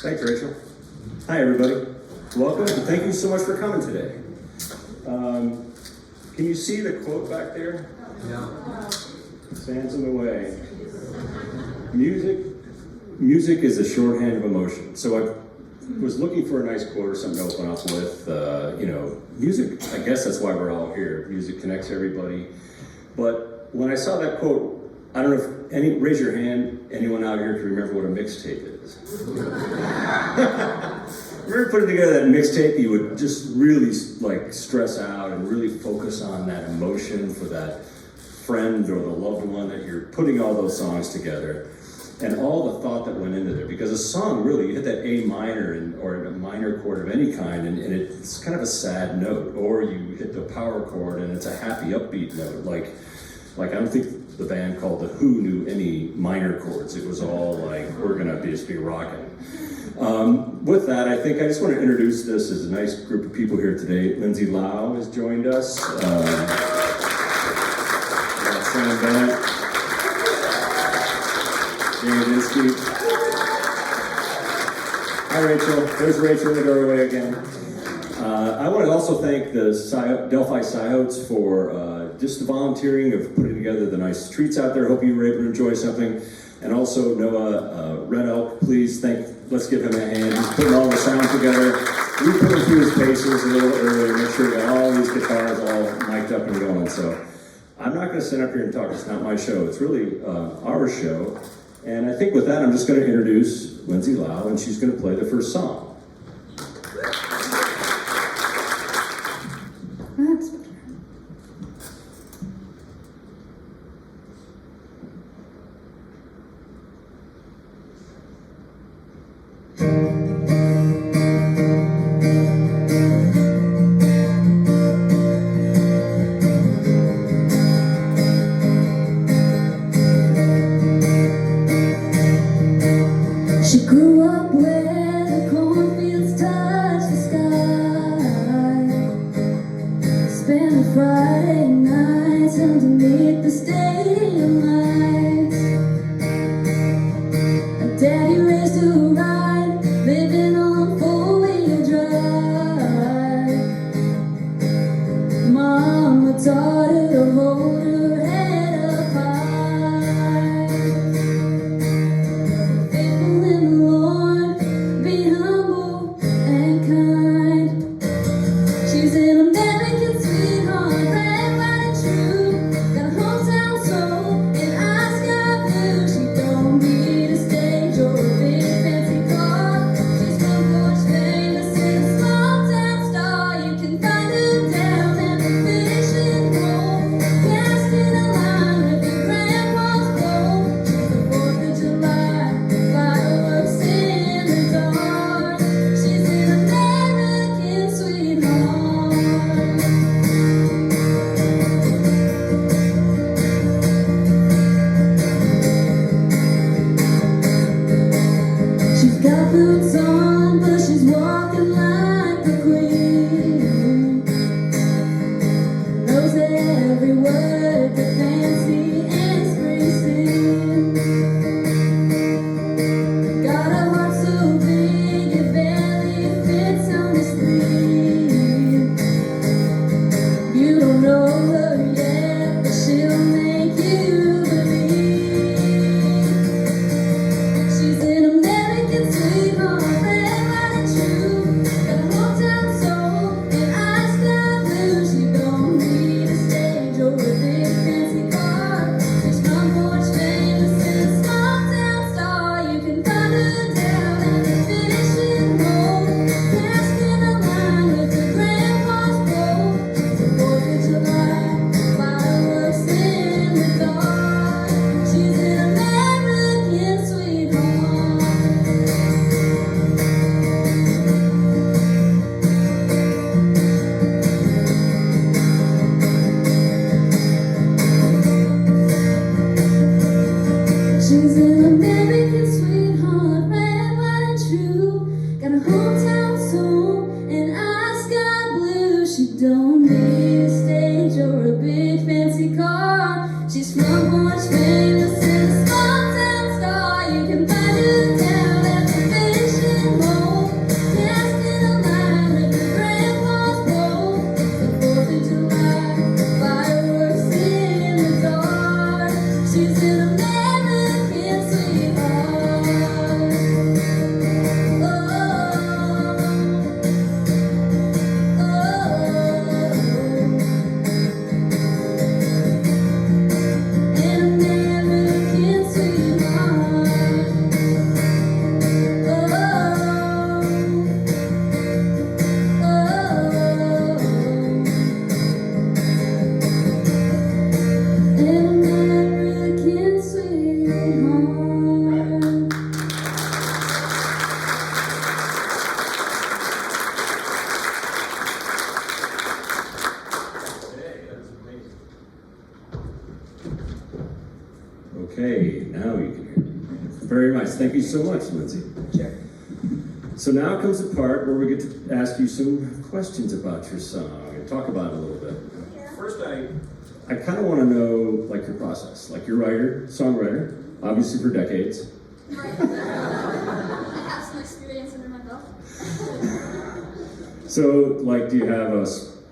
Thanks, Rachel. Hi, everybody. Welcome, and thank you so much for coming today. Can you see the quote back there? Yeah. Stands in the way. Music is a shorthand of emotion. So I was looking for a nice quote or something to open up with. Music, I guess that's why we're all here. Music connects everybody. But when I saw that quote, I don't know if raise your hand, anyone out here can remember what a mixtape is. Remember putting together that mixtape, you would just really like stress out and really focus on that emotion for that friend or the loved one that you're putting all those songs together. And all the thought that went into there, because a song really, you hit that A minor or a minor chord of any kind, and it's kind of a sad note, or you hit the power chord and it's a happy, upbeat note. Like I don't think the band called The Who knew any minor chords. It was all like, we're gonna just be rocking. With that, I think I just want to introduce this as a nice group of people here today. Lindsay Lowe has joined us. Sam Bennett. Bennett and Inskeep. Hi, Rachel. There's Rachel in the doorway again. I want to also thank the Delphi Sciotes for just the volunteering of putting together the nice treats out there. Hope you were able to enjoy something. And also Noah Red Elk, please let's give him a hand. He's putting all the sound together. We put him through his paces a little earlier, make sure we got all these guitars all mic'd up and going. So I'm not going to sit up here and talk. It's not my show. It's really our show. And I think with that, I'm just going to introduce Lindsay Lowe, and she's going to play the first song. She grew up where the cornfields touch the sky. Spent her Friday nights underneath the stadium lights. Her daddy raised her right, living on four-wheel drive. Mama taught her to hold her head up high. Faithful in the Lord, be humble and kind. She's an American sweetheart, red, white, and true. Got a hometown soul and eyes sky blue. She don't need a stage or a big fancy car. She's front porch famous and a small town star. You can find her down at the fishing pole, casting a line with your grandpa's pole. She's the 4th of July, fireworks in the dark. She's an American sweetheart. She's got boots on, but she's walking like a queen. Knows every word that Fancy and Spring sing. Got a heart so big it barely fits on the sleeve. You don't know her yet, but she'll make you believe. She's an American sweetheart, red, white, and true. Got a hometown soul and eyes sky blue. She don't need a stage or a big fancy car. She's front porch famous and a small town star. You can find her down at the fishing hole, casting a line with her grandpa's pole. She's the 4th of July, fireworks in the dark. She's an American sweetheart. She's an American sweetheart, red, white, and true. Got a hometown soul and eyes sky blue. She don't need a stage or a big fancy car. She's front porch famous and a small town star. You can find her down at the fishing Okay, now you can hear me. Very nice. Thank you so much, Lindsay. Check. So now comes the part where we get to ask you some questions about your song and talk about it a little bit. First, I kind of want to know, like, your process. Like, you're a writer, songwriter, obviously for decades. Right. I have some experience under my belt. So, like, do you have a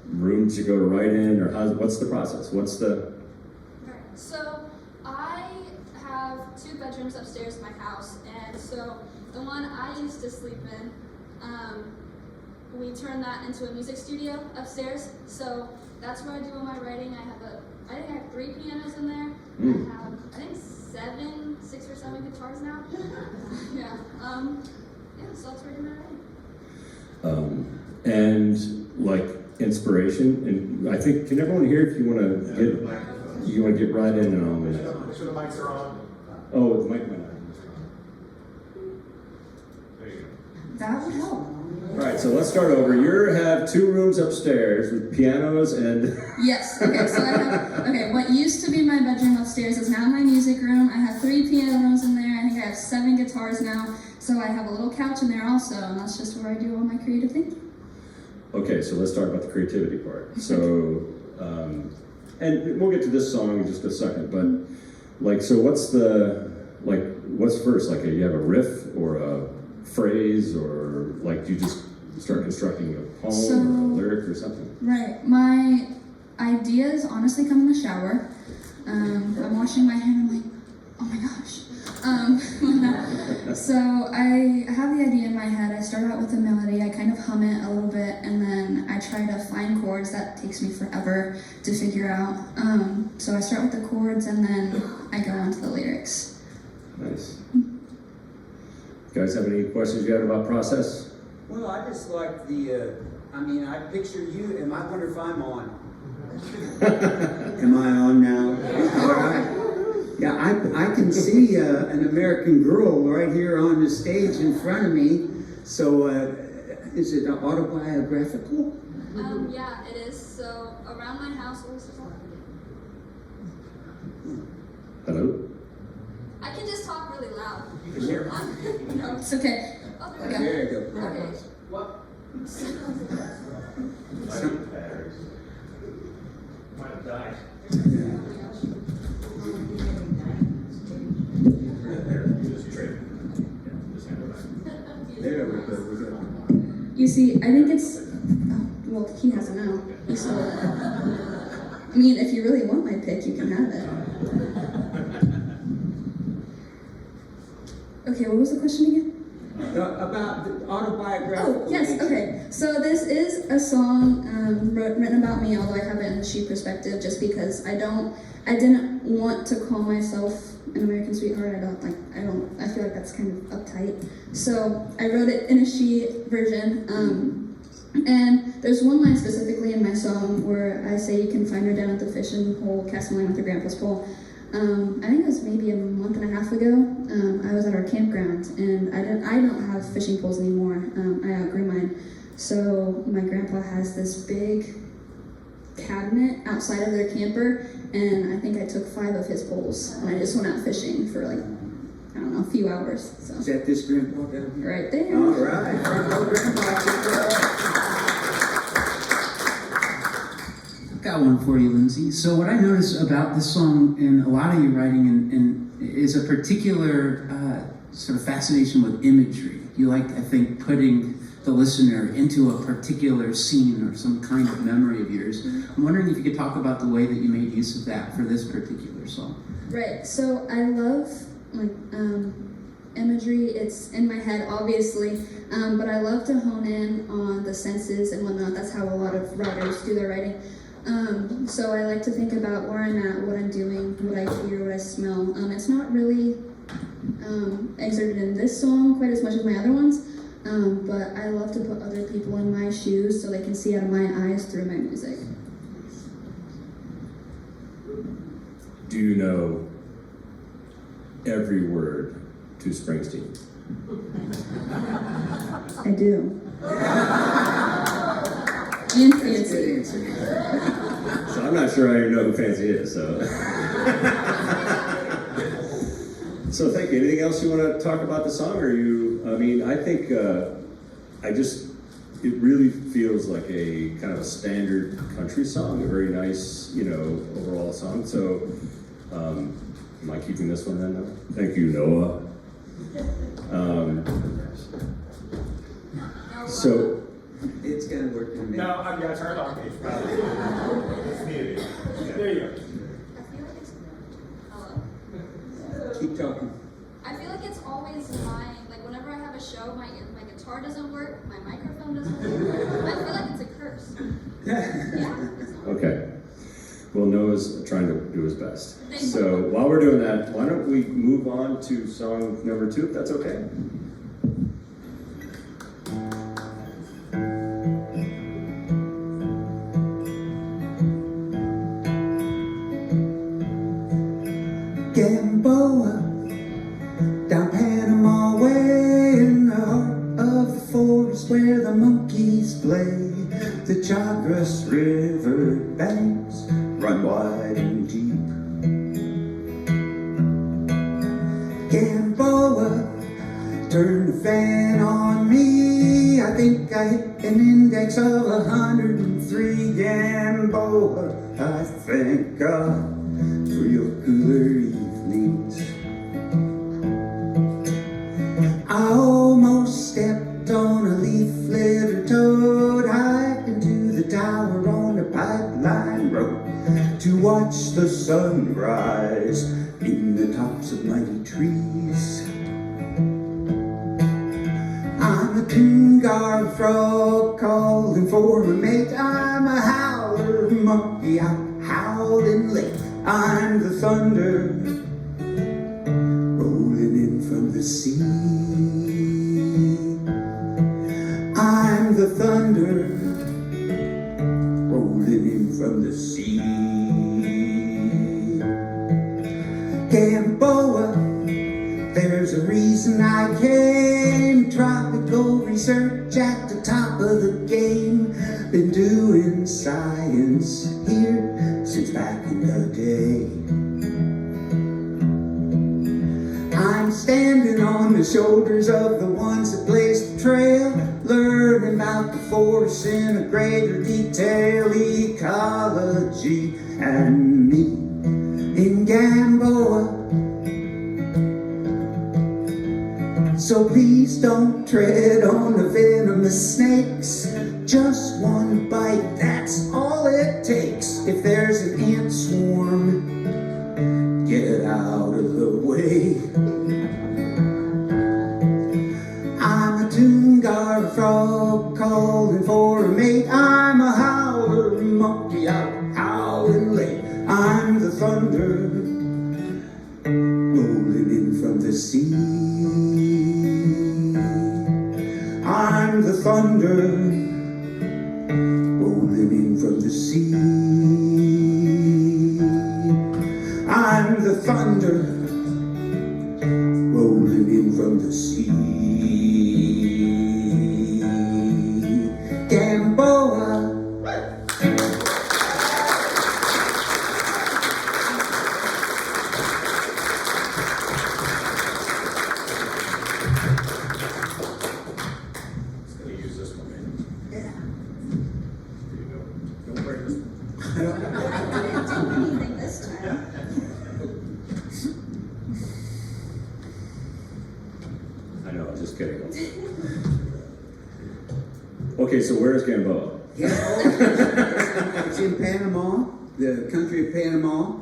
room to go to write in, or what's the process? What's the... Right. So I have 2 bedrooms upstairs in my house, and so the one I used to sleep in, we turned that into a music studio upstairs. So that's where I do all my writing. I think I have 3 pianos in there. I have, I think 6 or 7 guitars now. Yeah. So that's where I do my writing. And, like, inspiration, and I think, can everyone hear if you want to get right in on make sure the mics are on. Oh, the mic went on. There you go. That would help. All right, so let's start over. You have 2 rooms upstairs with pianos and... Yes, okay, so I have, what used to be my bedroom upstairs is now my music room. I have 3 pianos in there. I think I have 7 guitars now. So I have a little couch in there also, and that's just where I do all my creative thinking. Okay, so let's talk about the creativity part. So, and we'll get to this song in just a second, but, like, so what's first? Like, you have a riff or a phrase, or, like, do you just start constructing a poem or a lyric or something? Right, my ideas honestly come in the shower. I'm washing my hair and I'm like, oh my gosh. So I have the idea in my head. I start out with a melody, I kind of hum it a little bit, and then I try to find chords. That takes me forever to figure out. So I start with the chords and then I go on to the lyrics. Nice. You guys have any questions you have about process? Well, I just like I picture you, and I wonder if I'm on. Am I on now? All right. Yeah, I can see an American Girl right here on the stage in front of me. So, is it autobiographical? Yeah, it is. So around my house, what was the song? Hello? I can just talk really loud. You can hear me. No. It's okay. Oh, there we go. There you go. Okay. What? Might have died. There we go. You see, I think it's, well, he has it now. He stole it. I mean, if you really want my pick, you can have it. Okay, what was the question again? About the autobiographical. Oh, yes, okay. So this is a song written about me, although I have it in the she perspective, just because I didn't want to call myself an American sweetheart. I feel like that's kind of uptight. So I wrote it in a she version. And there's one line specifically in my song where I say you can find her down at the fishing hole, casting line with her grandpa's pole. I think it was maybe a month and a half ago. I was at our campground, and I don't have fishing poles anymore. I outgrew mine. So my grandpa has this big cabinet outside of their camper, and I think I took 5 of his poles, and I just went out fishing for like, I don't know, a few hours. So Is that this grandpa down here? right there. All right. Front row grandpa. Got one for you, Lindsay. So what I notice about this song in a lot of your writing and is a particular sort of fascination with imagery. You like, I think, putting the listener into a particular scene or some kind of memory of yours. I'm wondering if you could talk about the way that you made use of that for this particular song. Right, so I love imagery. It's in my head, obviously, but I love to hone in on the senses and whatnot. That's how a lot of writers do their writing. So I like to think about where I'm at, what I'm doing, what I hear, what I smell. It's not really exerted in this song quite as much as my other ones, but I love to put other people in my shoes so they can see out of my eyes through my music. Do you know every word to Springsteen? I do. And Fancy. So I'm not sure I even know who Fancy is, so. So thank you. Anything else you want to talk about the song, or I mean, I think it really feels like a kind of a standard country song, a very nice, overall song. So, am I keeping this one then? Noah? Thank you, Noah. So, It's gonna work in a minute. No, I've got to turn it on. It's needed. There you go. I feel like it's. Hello. Keep talking. I feel like it's always like whenever I have a show, my guitar doesn't work, my microphone doesn't work. I feel like it's a curse. Yeah. okay. Well, Noah's trying to do his best. Thank you. So, while we're doing that, why don't we move on to song number 2, if that's okay? Gamboa, down Panama way, in the heart of the forest where the monkeys play. The Chagres River banks run wide and deep. Gamboa, turn the fan on me. I think I hit an index of 103. Gamboa, I thank God for your cooler evenings. I almost stepped on a leaflet or toad, hiking to the tower on the pipeline road to watch the sun rise in the tops of mighty trees. I'm a Tungar frog calling for a mate. I'm a howler monkey out howling late. I'm the thunder rolling in from the sea. I'm the thunder rolling in from the sea. Gamboa, there's a reason I came. Tropical research at the top of the game. Been doing science here since back in the day. I'm standing on the shoulders of the ones that blazed the trail, learning about the forest in a greater detail. Ecology and me in Gamboa. So please don't tread on the venomous snakes. Just one bite, that's all it takes. If there's an ant swarm, get out of the way. I'm a Tungar frog calling for a mate. I'm a howler monkey out howling late. I'm the thunder rolling in from the sea. I'm the thunder rolling in from the sea. I'm the thunder rolling in from the sea. Gamboa. Just gonna use this one, man. Yeah. There you go. Don't break this one. I didn't do anything this time. I know, just kidding. Okay, so where's Gamboa? It's in Panama, the country of Panama.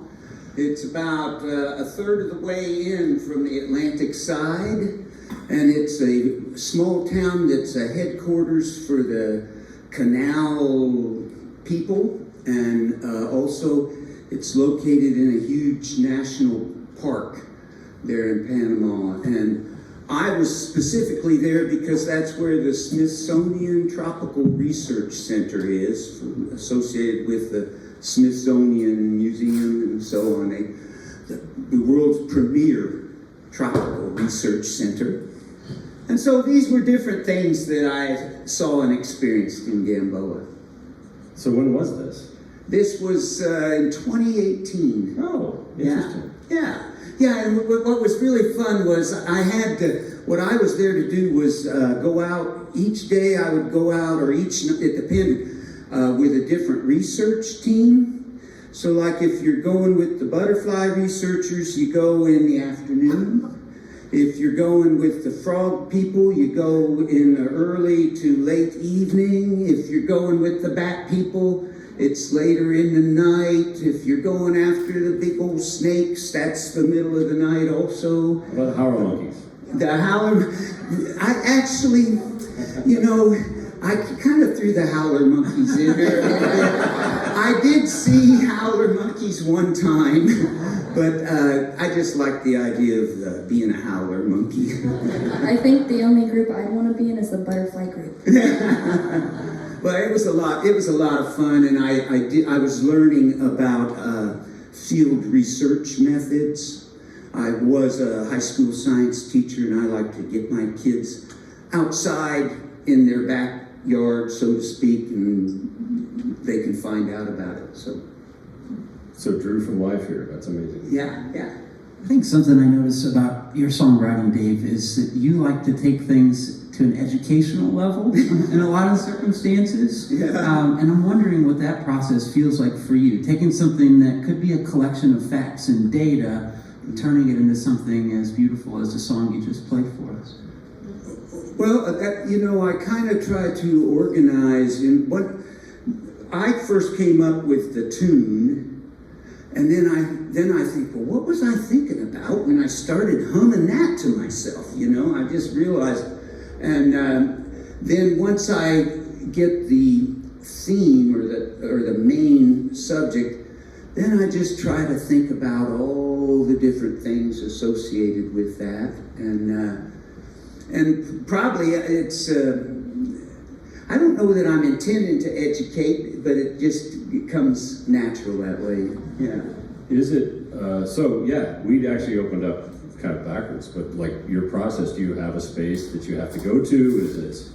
It's about a third of the way in from the Atlantic side, and it's a small town that's a headquarters for the canal people, and also it's located in a huge national park there in Panama. And I was specifically there because that's where the Smithsonian Tropical Research Center is, associated with the Smithsonian Museum and so on, the world's premier tropical research center. And so these were different things that I saw and experienced in Gamboa. So when was this? This was in 2018. Oh, interesting. Yeah. Yeah, and what was really fun was I had to, what I was there to do was go out, each day I would go out, or it depended, with a different research team. So like if you're going with the butterfly researchers, you go in the afternoon. If you're going with the frog people, you go in the early to late evening. If you're going with the bat people, it's later in the night. If you're going after the big old snakes, that's the middle of the night also. What about the howler monkeys? The howler, I actually, you know, I kind of threw the howler monkeys in there a little bit. I did see howler monkeys one time, but I just like the idea of being a howler monkey. I think the only group I'd want to be in is the butterfly group. Well, it was a lot of fun, and I was learning about field research methods. I was a high school science teacher, and I like to get my kids outside in their backyard, so to speak, and they can find out about it. So Drew from life here. That's amazing. yeah. I think something I notice about your songwriting, Dave, is that you like to take things to an educational level in a lot of circumstances. Yeah. And I'm wondering what that process feels like for you, taking something that could be a collection of facts and data, and turning it into something as beautiful as the song you just played for us. Well, I kind of try to organize. And what I first came up with the tune, and then I think, well, what was I thinking about when I started humming that to myself? I just realized. And then once I get the theme or the main subject, then I just try to think about all the different things associated with that, and probably it's I don't know that I'm intending to educate, but it comes natural that way. Yeah. Is it so? Yeah, we actually opened up kind of backwards, but like your process, do you have a space that you have to go to? Is it?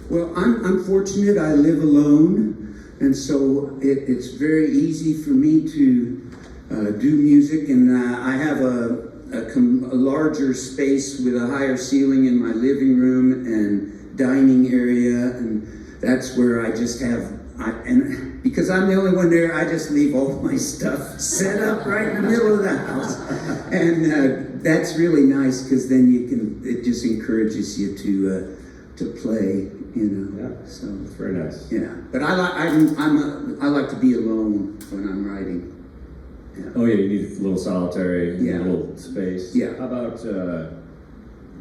Well, I'm fortunate. I live alone, and so it's very easy for me to do music, and I have a larger space with a higher ceiling in my living room and dining area, and that's where I just have. And because I'm the only one there, I just leave all my stuff set up right in the middle of the house, and that's really nice because then it just encourages you to play, Yeah. So It's very nice. yeah, but I like to be alone when I'm writing. Yeah. Oh yeah, you need a little solitary, Yeah. a little space. Yeah. How about?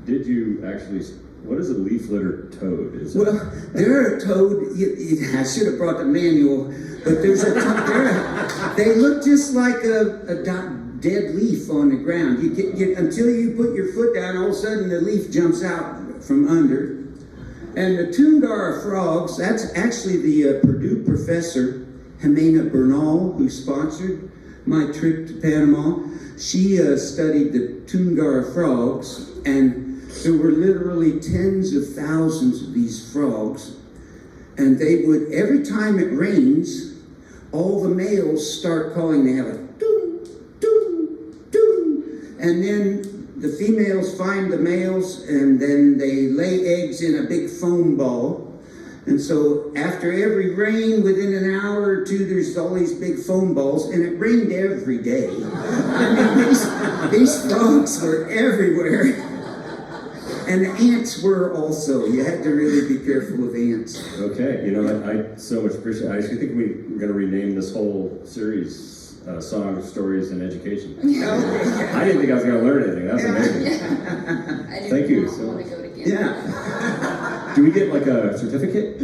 Did you actually? What is a leaf litter toad? Well, they're a toad. I should have brought the manual, but there's a toad. They look just like a dead leaf on the ground. You get until you put your foot down, all of a sudden the leaf jumps out from under. And the Toongara frogs, that's actually the Purdue professor, Jimena Bernal, who sponsored my trip to Panama. She studied the Toongara frogs, and there were literally tens of thousands of these frogs, and they would, every time it rains, all the males start calling. They have a doo, doo, doo, and then the females find the males, and then they lay eggs in a big foam ball. And so after every rain, within an hour or two, there's all these big foam balls, and it rained every day. I mean, these frogs were everywhere. And the ants were also. You had to really be careful of ants. Okay, I so much appreciate. I actually think we're going to rename this whole series "Songs, Stories, and Education." I didn't think I was going to learn anything. That's amazing. I Thank you not so want much. to go again. Yeah. Do we get like a certificate?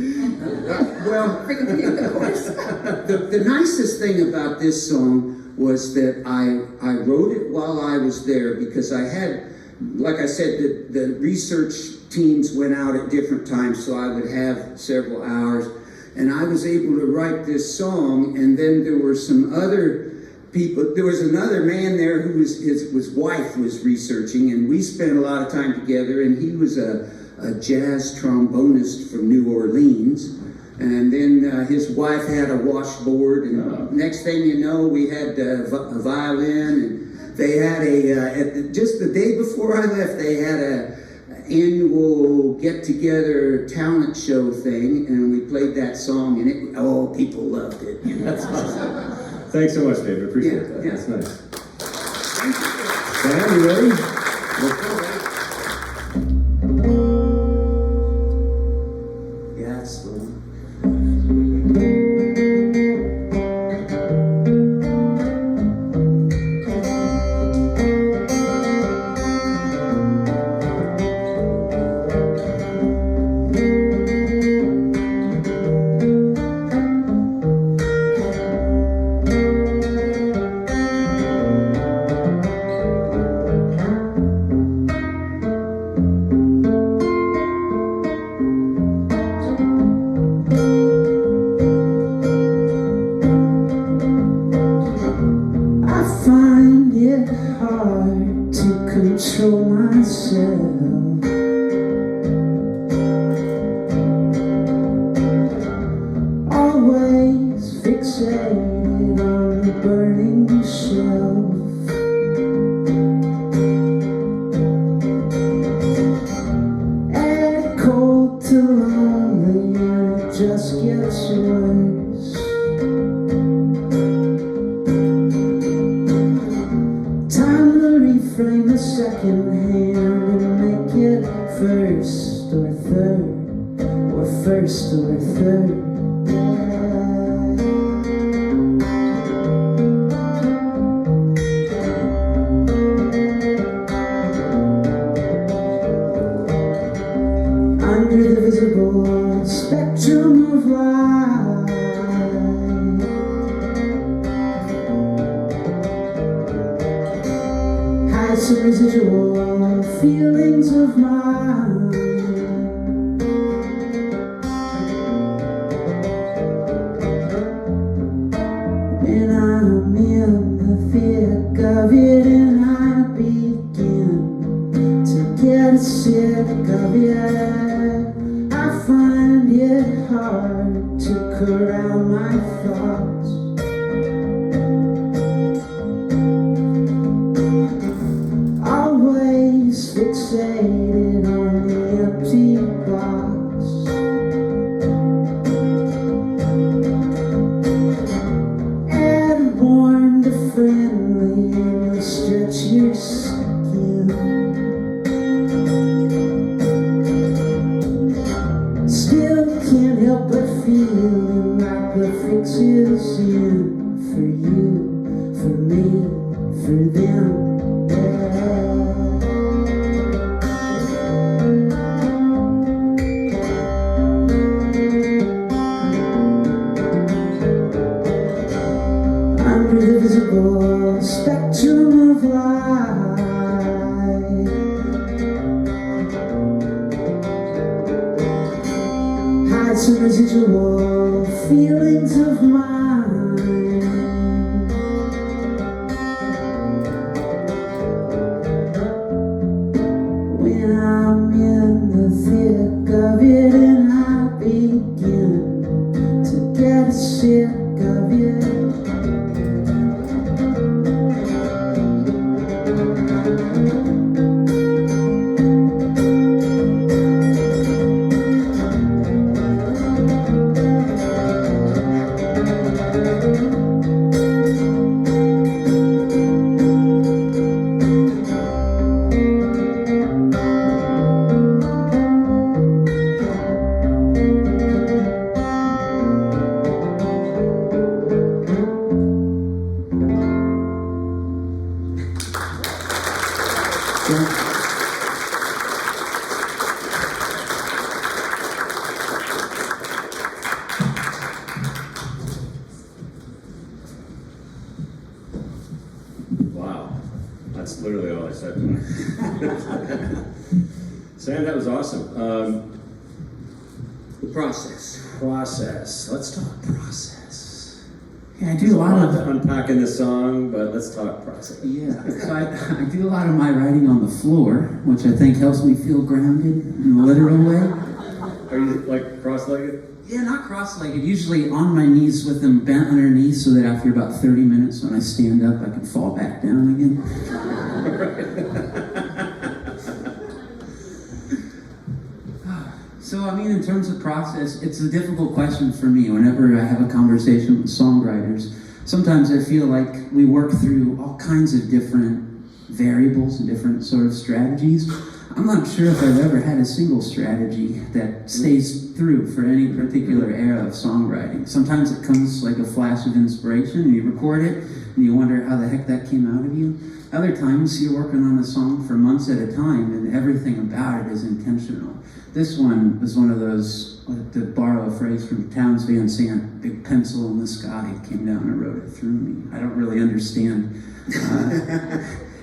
Well, Freaking of course. the nicest thing about this song was that I wrote it while I was there, because I had, like I said, the research teams went out at different times, so I would have several hours, and I was able to write this song. And then there were some other people. There was another man there who his wife was researching, and we spent a lot of time together, and he was a jazz trombonist from New Orleans. And then his wife had a washboard, and next thing you know, we had a violin, and They had just the day before I left, they had a annual get-together talent show thing, and we played that song, and people loved it. You know? That's awesome. Thanks so much, David. Appreciate that. Yeah. That's nice. Sam, you ready? Yeah, that's the one. That's literally all I said. Sam, that was awesome. The process. Process. Let's talk process. Yeah, I do a lot of unpacking the song, but let's talk process. Yeah, so I do a lot of my writing on the floor, which I think helps me feel grounded in a literal way. Are you like cross-legged? Yeah, not cross-legged. Usually on my knees with them bent underneath so that after about 30 minutes when I stand up, I can fall back down again. So, I mean, in terms of process, it's a difficult question for me. Whenever I have a conversation with songwriters, sometimes I feel like we work through all kinds of different variables and different sort of strategies. I'm not sure if I've ever had a single strategy that stays through for any particular era of songwriting. Sometimes it comes like a flash of inspiration and you record it and you wonder how the heck that came out of you. Other times you're working on a song for months at a time and everything about it is intentional. This one was one of those, to borrow a phrase from Townes Van Sant, big pencil in the sky came down and wrote it through me. I don't really understand.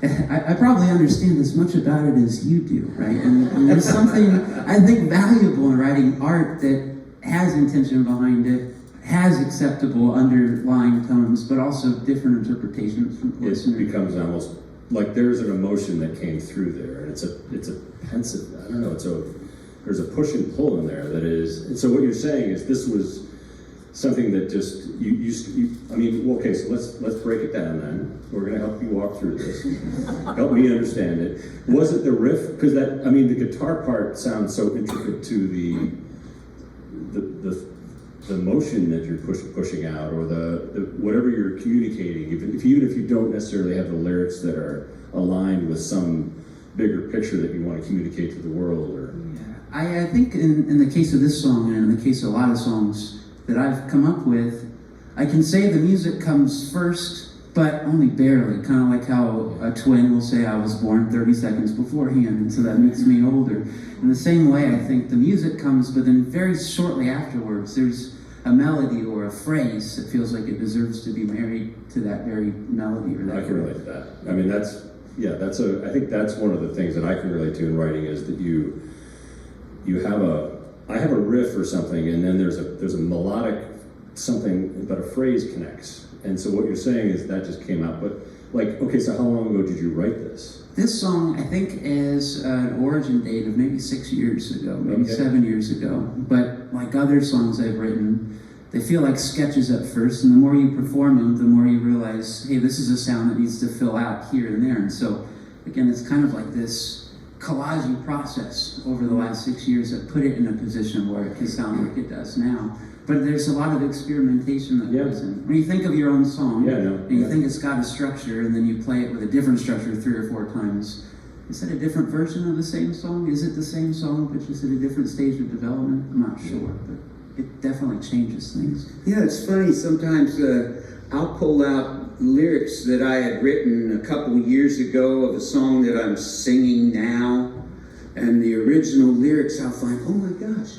I probably understand as much about it as you do, right? And there's something, I think, valuable in writing art that has intention behind it, has acceptable underlying tones, but also different interpretations from It listeners. becomes almost like there's an emotion that came through there, and it's a pensive. I don't know. There's a push and pull in there that is. And so what you're saying is this was something that just you I mean, okay, so let's break it down then. We're going to help you walk through this. Help me understand it. Was it the riff? Because that, I mean, the guitar part sounds so intricate to the motion that you're pushing out, or the whatever you're communicating. Even if you don't necessarily have the lyrics that are aligned with some bigger picture that you want to communicate to the world, or. I think in the case of this song, and in the case of a lot of songs that I've come up with, I can say the music comes first, but only barely. Kind of like how a twin will say, I was born 30 seconds beforehand, and so that makes me older. In the same way, I think the music comes, but then very shortly afterwards, there's a melody or a phrase that feels like it deserves to be married to that very melody or that. I can relate to that. I mean, I think that's one of the things that I can relate to in writing is that I have a riff or something, and then there's a melodic something, but a phrase connects. And so what you're saying is that just came out. But like, okay, so how long ago did you write this? This song, I think, is an origin date of maybe 6 years ago, maybe 7 years ago. But like other songs I've written, they feel like sketches at first, and the more you perform them, the more you realize, hey, this is a sound that needs to fill out here and there. And so, again, it's kind of like this collaging process over the last 6 years that put it in a position where it can sound like it does now. But there's a lot of experimentation that goes in. When you think of your own song, and you think it's got a structure, and then you play it with a different structure 3 or 4 times, is it a different version of the same song? Is it the same song, but just at a different stage of development? I'm not sure, but it definitely changes things. Yeah, it's funny. Sometimes I'll pull out lyrics that I had written a couple years ago of a song that I'm singing now, and the original lyrics I'll find, oh my gosh,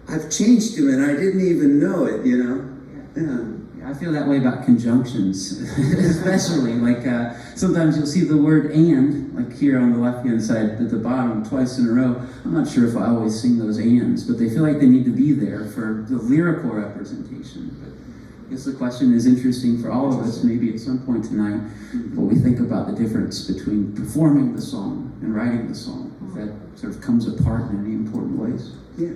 I've changed them and I didn't even know it, you know? Yeah. I feel that way about conjunctions, especially. Like sometimes you'll see the word "and," like here on the left-hand side at the bottom, twice in a row. I'm not sure if I always sing those "ands," but they feel like they need to be there for the lyrical representation. But I guess the question is interesting for all of us, maybe at some point tonight, what we think about the difference between performing the song and writing the song, if that sort of comes apart in any important ways. Yeah.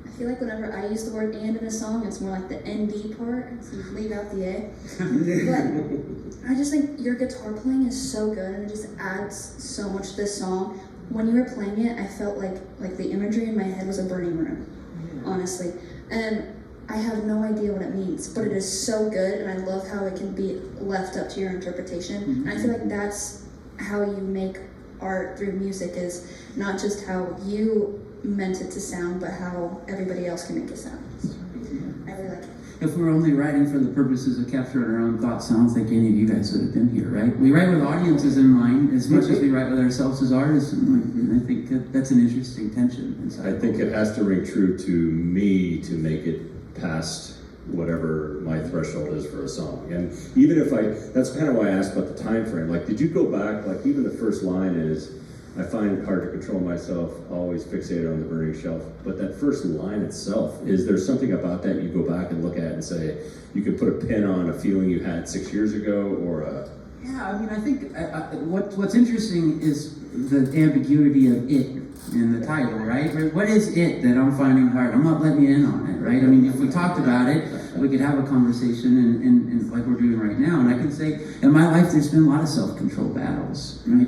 I feel like whenever I use the word "and" in a song, it's more like the ND part, so you leave out the A. But I just think your guitar playing is so good, and it just adds so much to this song. When you were playing it, I felt like the imagery in my head was a burning room, honestly. And I have no idea what it means, but it is so good, and I love how it can be left up to your interpretation. And I feel like that's how you make art through music, is not just how you meant it to sound, but how everybody else can make it sound. I really like it. If we were only writing for the purposes of capturing our own thoughts, I don't think any of you guys would have been here, right? We write with audiences in mind as much as we write with ourselves as artists in mind, and I think that's an interesting tension inside. I think it has to ring true to me to make it past whatever my threshold is for a song. And even if that's kind of why I asked about the time frame. Like, did you go back, like even the first line is, I find it hard to control myself, always fixated on the burning shelf. But that first line itself, is there something about that you go back and look at and say, you could put a pin on a feeling you had 6 years ago, or a... Yeah, I mean, I think what's interesting is the ambiguity of it in the title, right? What is it that I'm finding hard? I'm not letting you in on it, right? I mean, if we talked about it, we could have a conversation and like we're doing right now. And I can say, in my life, there's been a lot of self-control battles, right?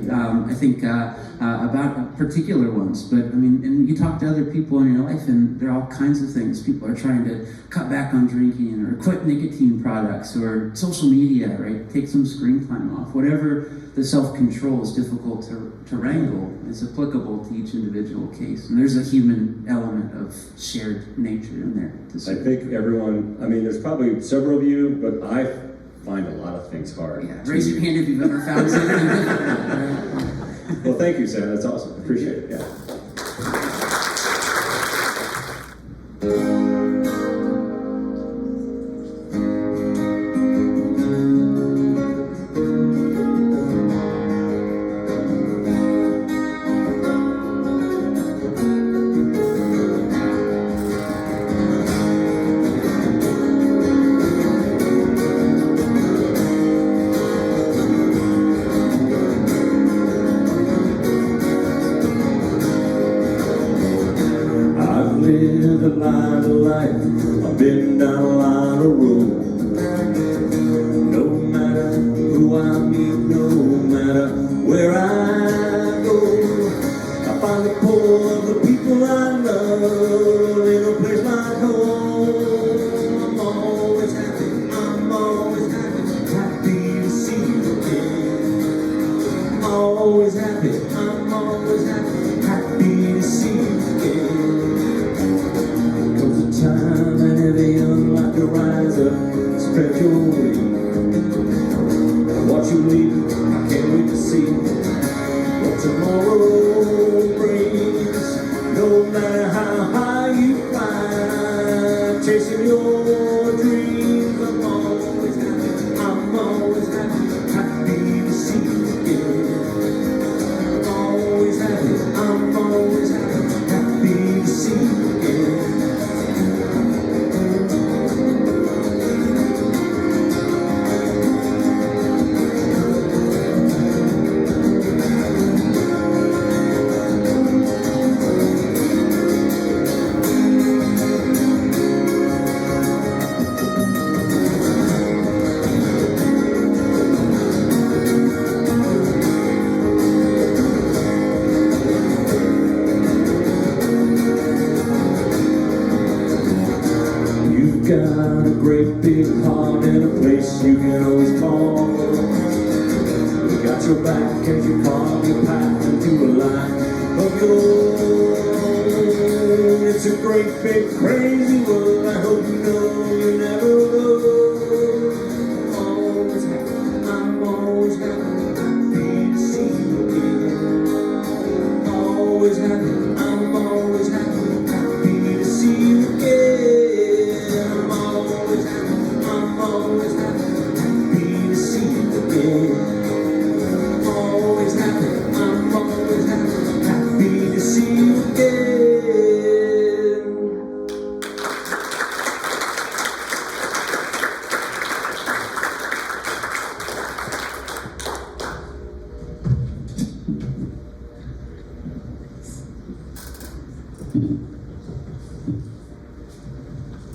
I think about particular ones, but I mean, and you talk to other people in your life, and there are all kinds of things. People are trying to cut back on drinking, or quit nicotine products, or social media, right? Take some screen time off. Whatever the self-control is difficult to wrangle. It's applicable to each individual case. And there's a human element of shared nature in there. I think everyone, I mean, there's probably several of you, but I find a lot of things hard. Yeah, raise your hand if you've ever found something difficult. Right? Well, thank you, Sam. That's awesome. Appreciate it. Yeah. Lived a line of life, I've been down a line of road. No matter who I meet, no matter where I go, I find the core of the people I love in a place like home. I'm always happy, happy to see you again. I'm always happy, happy to see you again. Time and every young like to rise up, spread your wings. Watch you leave, I can't wait to see what tomorrow brings. No matter how high you fly, chasing your dreams. I'm always happy, happy to see you again. I'm always happy, happy to see you again. Got a great big heart and a place you can always call. We got your back as you carve your path into a life of your own. It's a great big crazy world, I hope you know you never alone. I'm always happy to see you again. I'm always happy to see you again.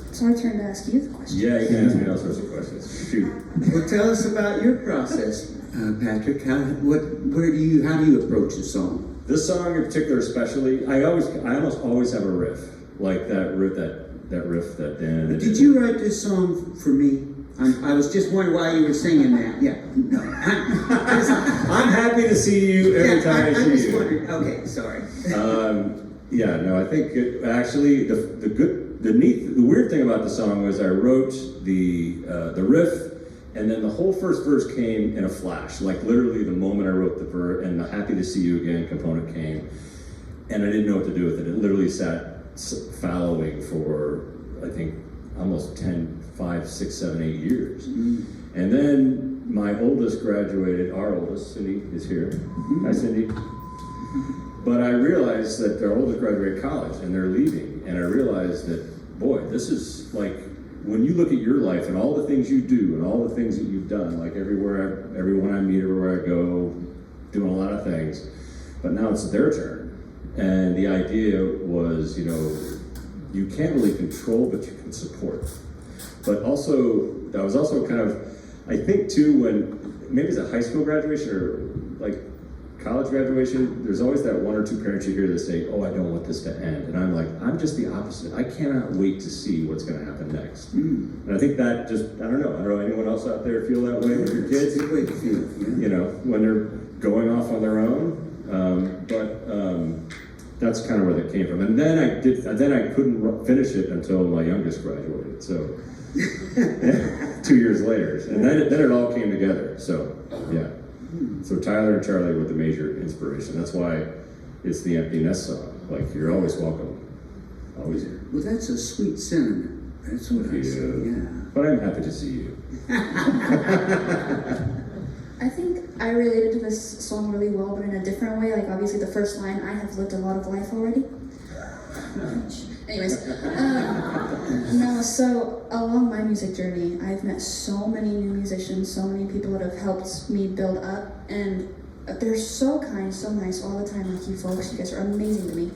It's our turn to ask you the question. Yeah, you can ask me all sorts of questions. Shoot. Well, tell us about your process, Patrick. How do you approach a song? This song in particular, especially, I almost always have a riff, like that riff, that riff. Did you write this song for me? I was just wondering why you were singing that. Yeah, no. I'm happy to see you every time I see just you. wondering. Okay, sorry. Yeah, no, I think actually the weird thing about the song was I wrote the riff, and then the whole first verse came in a flash. Like literally the moment I wrote the verse and the "Happy to See You Again" component came, and I didn't know what to do with it. It literally sat fallowing for I think almost 5, 6, 7, 8 years. Mm-hmm. And then my oldest graduated. Our oldest, Cindy, is here. Mm-hmm. Hi, Cindy. But I realized that their oldest graduated college and they're leaving. And I realized that, boy, this is like, when you look at your life and all the things you do and all the things that you've done, like everyone I meet, everywhere I go, doing a lot of things. But now it's their turn. And the idea was, you can't really control, but you can support. But also, that was also kind of, I think too, when maybe it's a high school graduation or like college graduation, there's always that one or two parents you hear that say, oh, I don't want this to end. And I'm like, I'm just the opposite. I cannot wait to see what's going to happen next. And I think that just, I don't know, anyone else out there feel that way with your kids? It's a good way to feel, yeah. When they're going off on their own. That's kind of where that came from. And then I couldn't finish it until my youngest graduated. So 2 years later. And then it all came together. So, yeah. So Tyler and Charlie were the major inspiration. That's why it's the Empty Nest song. Like, you're always welcome. Always here. Well, that's a sweet sentiment. That's what I say, yeah. But I'm happy to see you. I think I related to this song really well, but in a different way. Like, obviously, the first line, I have lived a lot of life already. Anyways, no, so along my music journey, I've met so many new musicians, so many people that have helped me build up, and they're so kind, so nice all the time. Like, you folks, you guys are amazing to me.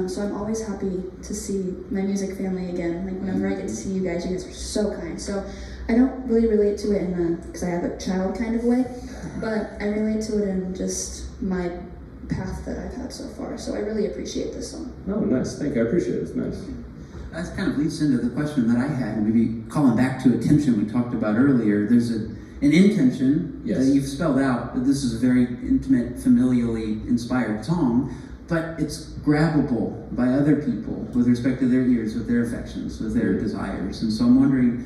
So I'm always happy to see my music family again. Like, whenever I get to see you guys are so kind. So I don't really relate to it in because I have a child kind of way, but I relate to it in just my path that I've had so far. So I really appreciate this song. Oh, nice. Thank you. I appreciate it. It's nice. That kind of leads into the question that I had, maybe calling back to attention we talked about earlier. There's an intention that you've spelled out that this is a very intimate, familially inspired song, but it's grabbable by other people with respect to their ears, with their affections, with their desires. And so I'm wondering,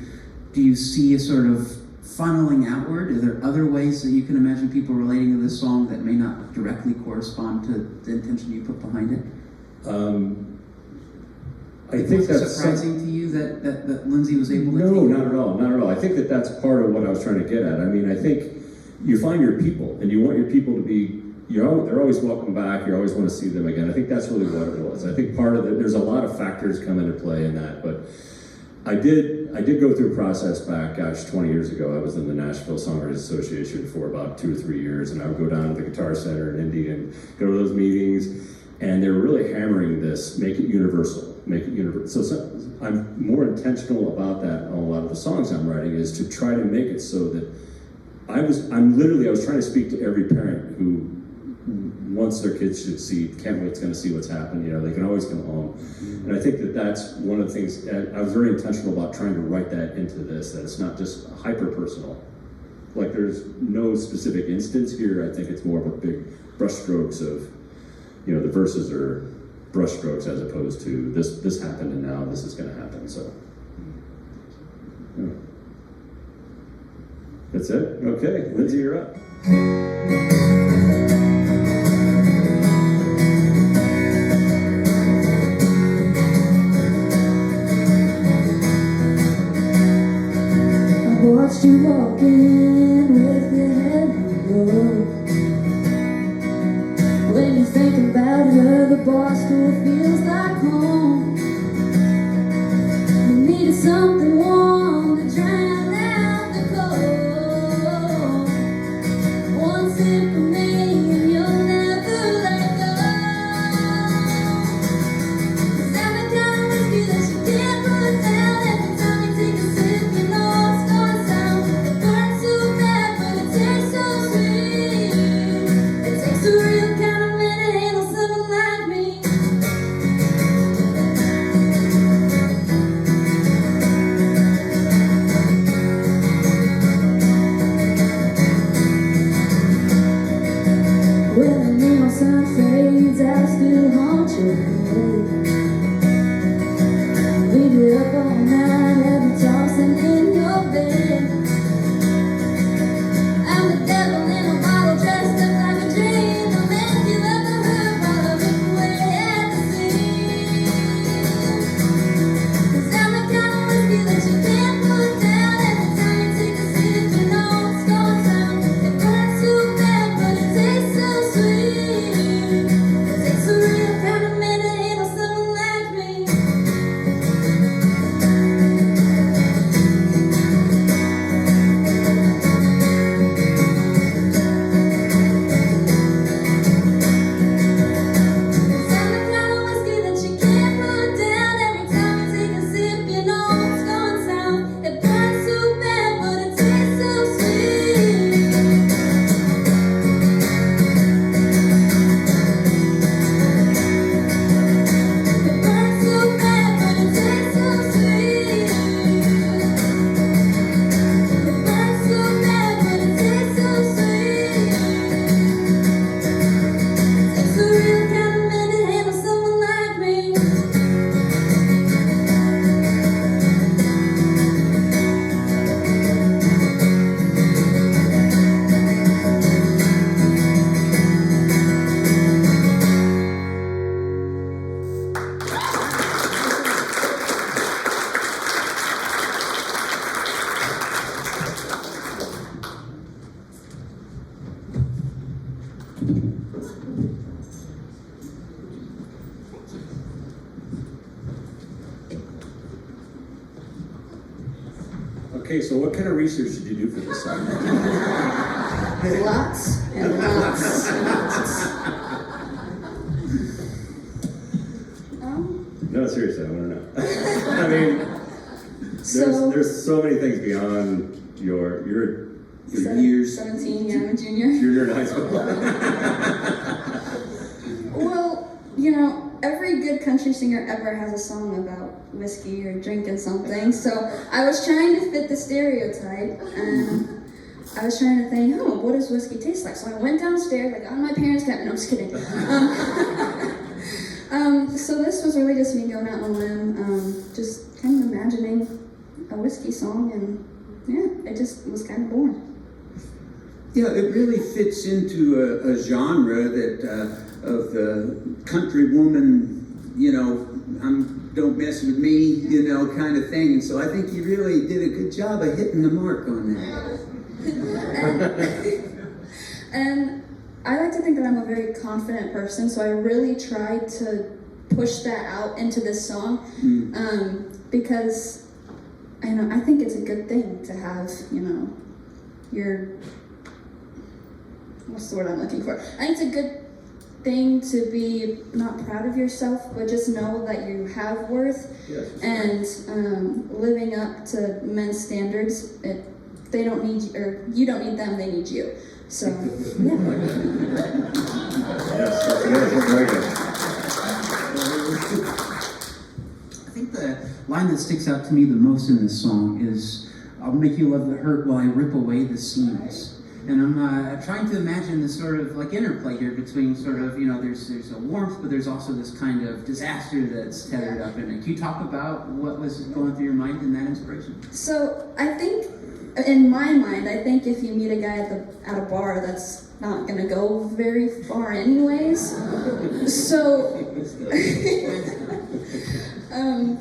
do you see a sort of funneling outward? Are there other ways that you can imagine people relating to this song that may not directly correspond to the intention you put behind it? I think that's surprising to you that Lindsay was able to No, take not at all, not at all. I think that's part of what I was trying to get at. I mean, I think you find your people, and you want your people to be, they're always welcome back, you always want to see them again. I think that's really what it was. I think part of it, there's a lot of factors come into play in that, but I did go through a process back, 20 years ago. I was in the Nashville Songwriters Association for about 2 or 3 years, and I would go down to the Guitar Center in Indy and go to those meetings, and they were really hammering this, make it universal, make it universal. So I'm more intentional about that on a lot of the songs I'm writing, is to try to make it so that I was trying to speak to every parent who wants their kids to can't wait to see what's happened, they can always come home. And I think that's one of the things, I was very intentional about trying to write that into this, that it's not just hyper-personal. Like, there's no specific instance here. I think it's more of a big brushstrokes of, the verses are brushstrokes as opposed to this happened and now this is going to happen, so. Yeah. That's it? Okay, Lindsay, you're up. Watched you walk in with your head low. When you think about her, the bar stool feels like home. You needed something warm to drown out the cold. One sip of me and you'll never let go. 'Cause I'm the kind of whiskey that you can't put down. Every time you take a sip, you know it's gonna sound. It burns so bad, but it tastes so sweet. It takes a real kind of man to handle someone like me. When the neon sun fades, I still haunt your head. Leave you up all night, have you tossing in your bed. I'm the devil in a bottle, dressed up like a dream. The man you ever heard while I rip away at the seams. 'Cause I'm the kind of whiskey that you can't put down. Every time you take a sip, you know it's going down. It burns so bad, but it tastes so sweet. It takes a real kind of man to Okay, so what kind of research did you do for this song? Lots and lots and lots. No, seriously, I want to know. I mean, So- there's so many things beyond your years. 17, yeah, I'm a junior. Junior in high school. Well, you know, every good country singer ever has a song about whiskey or drinking something. So I was trying to fit the stereotype, and I was trying to think, oh, what does whiskey taste like? So I went downstairs, I got on my parents' couch. No, I'm just kidding. So this was really just me going out on a limb, just kind of imagining a whiskey song, and yeah, it just was kind of born. Yeah, it really fits into a genre that of country woman, you know, don't mess with me, you know, kind of thing. And so I think you really did a good job of hitting the mark on that. And I like to think that I'm a very confident person, so I really tried to push that out into this song, because I think it's a good thing to have, you know, what's the word I'm looking for? I think it's a good thing to be not proud of yourself, but just know that you have worth. Yes. And living up to men's standards. They don't need you, or you don't need them, they need you. So, yeah. Yes, that's good. Very good. I think the line that sticks out to me the most in this song is, "I'll make you love the hurt while I rip away the seams." And I'm trying to imagine this sort of like interplay here between sort of, you know, there's a warmth, but there's also this kind of disaster that's tethered up in it. Can you talk about what was going through your mind in that inspiration? So I think, in my mind, I think if you meet a guy at a bar, that's not gonna go very far anyways. So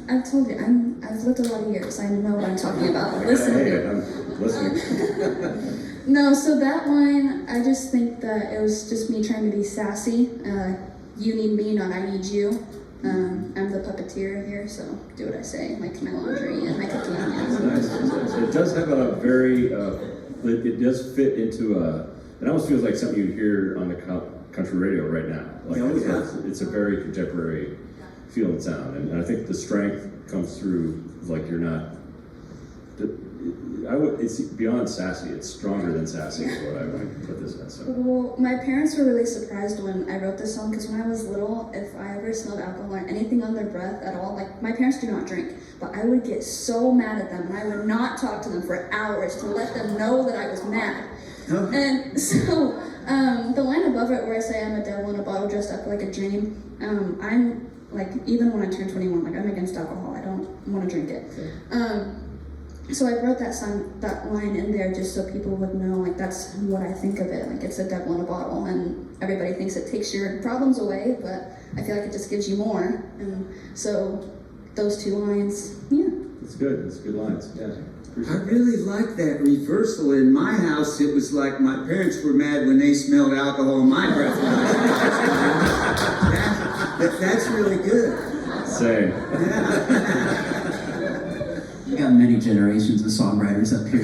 I've told you, I've lived a lot of years. I know what I'm talking about. Listen to me. Hey, I'm listening. No, so that line, I just think that it was just me trying to be sassy. You need me, not I need you. I'm the puppeteer here, so do what I say, like my laundry and my cooking. It's nice. It's nice. It does have a very, it does fit into it almost feels like something you hear on the country radio right now. Like it's a very contemporary feel and sound, and I think the strength comes through. Like you're not. It's beyond sassy. It's stronger than sassy. Is what I would put this as. So. Well, my parents were really surprised when I wrote this song, because when I was little, if I ever smelled alcohol or anything on their breath at all, like my parents do not drink, but I would get so mad at them, and I would not talk to them for hours to let them know that I was mad. Oh. And so the line above it where I say I'm a devil in a bottle dressed up like a dream, I'm like, even when I turn 21, like I'm against alcohol. I don't want to drink it. So I wrote that line in there just so people would know, like, that's what I think of it. Like, it's a devil in a bottle, and everybody thinks it takes your problems away, but I feel like it just gives you more. And so those two lines, yeah. It's good. It's good lines. Yeah. I really like that reversal. In my house, it was like my parents were mad when they smelled alcohol in my breath. That's really good. Same. Yeah. You got many generations of songwriters up here.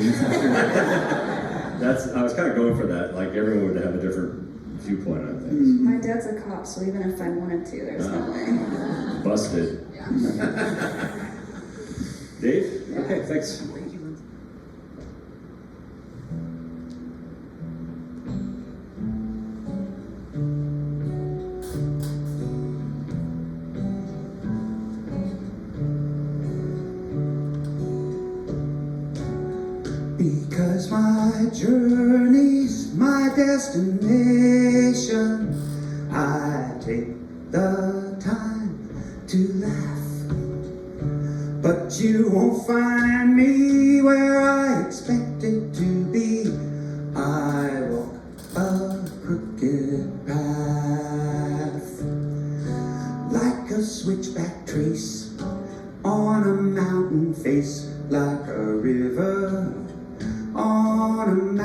I was kind of going for that. Like everyone would have a different viewpoint on things. My dad's a cop, so even if I wanted to, there's no way. Busted. Dave? Okay, thanks. Thank you, Lindsay. Because my journey's my destination, I take the time to laugh. But you won't find me where I expected to be. I walk a crooked path, like a switchback trace on a mountain face, like a river on a map.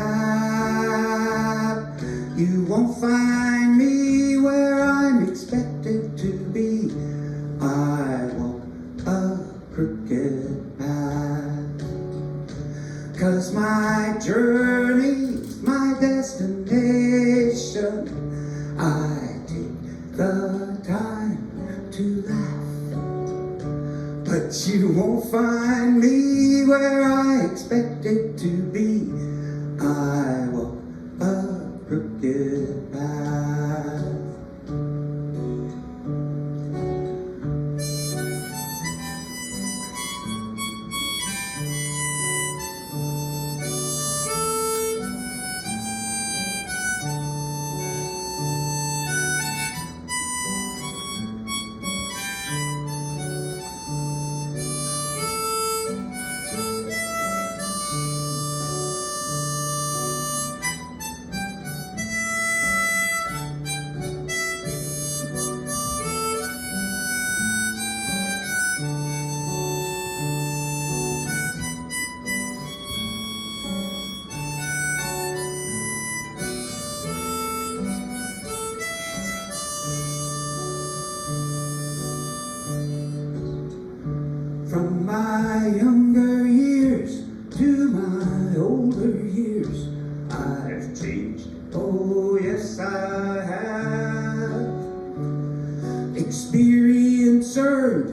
You won't find me where I'm expected to be. I walk a crooked path. my journey's my destination. I take the time to laugh, but you won't find me where I expected to be. I walk a crooked path. From my younger years to my older years, I've changed. Oh, yes, I have. Experience earned,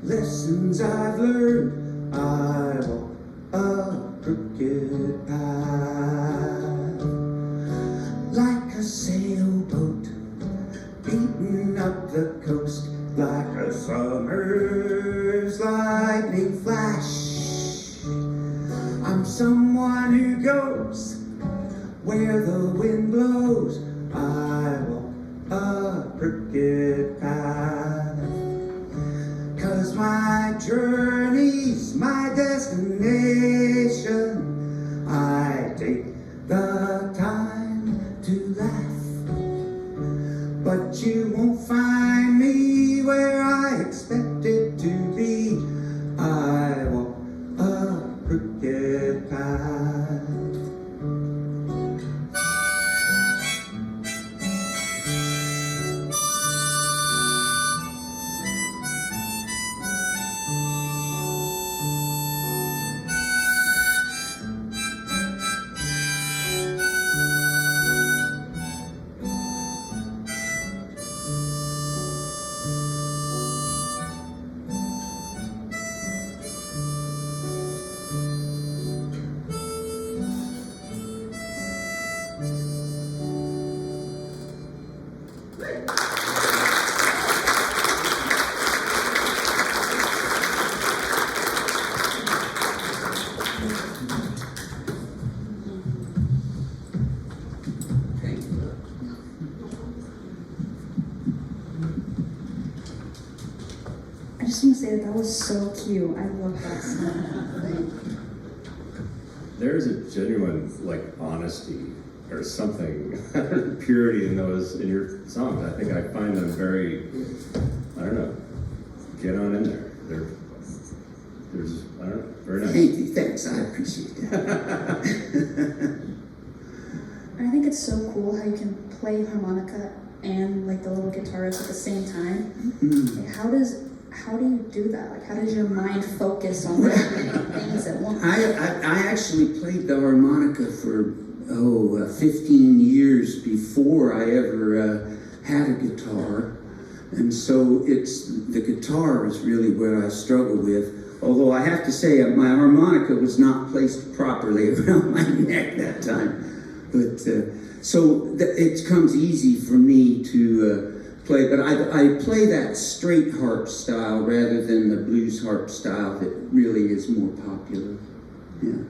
lessons I've learned. I walk a crooked path. Like a sailboat beating up the coast, like a summer's lightning flash. I'm someone who goes where the wind blows. I walk a crooked path, 'cause my journey's my destination. I take the time to laugh, but you won't find me where I expected to be. I walk a crooked path. I just want to say that was so cute. I love that song. There's a genuine like honesty or something, purity in your songs. I think I find them very, I don't know, get on in there. There's, I don't know, very nice. Thank you, thanks, I appreciate that. And I think it's so cool how you can play harmonica and like the little guitars at the same time. Like, how do you do that? Like, how does your mind focus on that many things at once? I actually played the harmonica for 15 years before I ever had a guitar, and so the guitar is really what I struggle with. Although I have to say my harmonica was not placed properly around my neck that time, but it comes easy for me to play. But I play that straight harp style rather than the blues harp style that really is more popular. Yeah.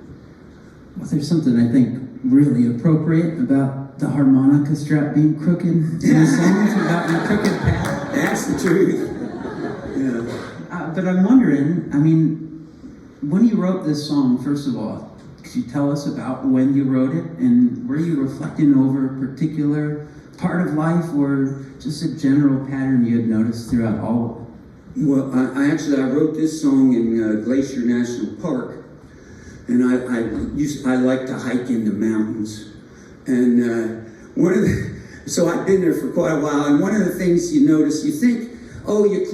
Well, there's something I think really appropriate about the harmonica strap being crooked in the songs about your crooked path. That's the truth. Yeah. But I'm wondering, I mean, when you wrote this song, first of all, could you tell us about when you wrote it, and were you reflecting over a particular part of life or just a general pattern you had noticed throughout all of it? Well, I wrote this song in Glacier National Park, and I like to hike in the mountains, and so I've been there for quite a while. And one of the things you notice, you think, oh, you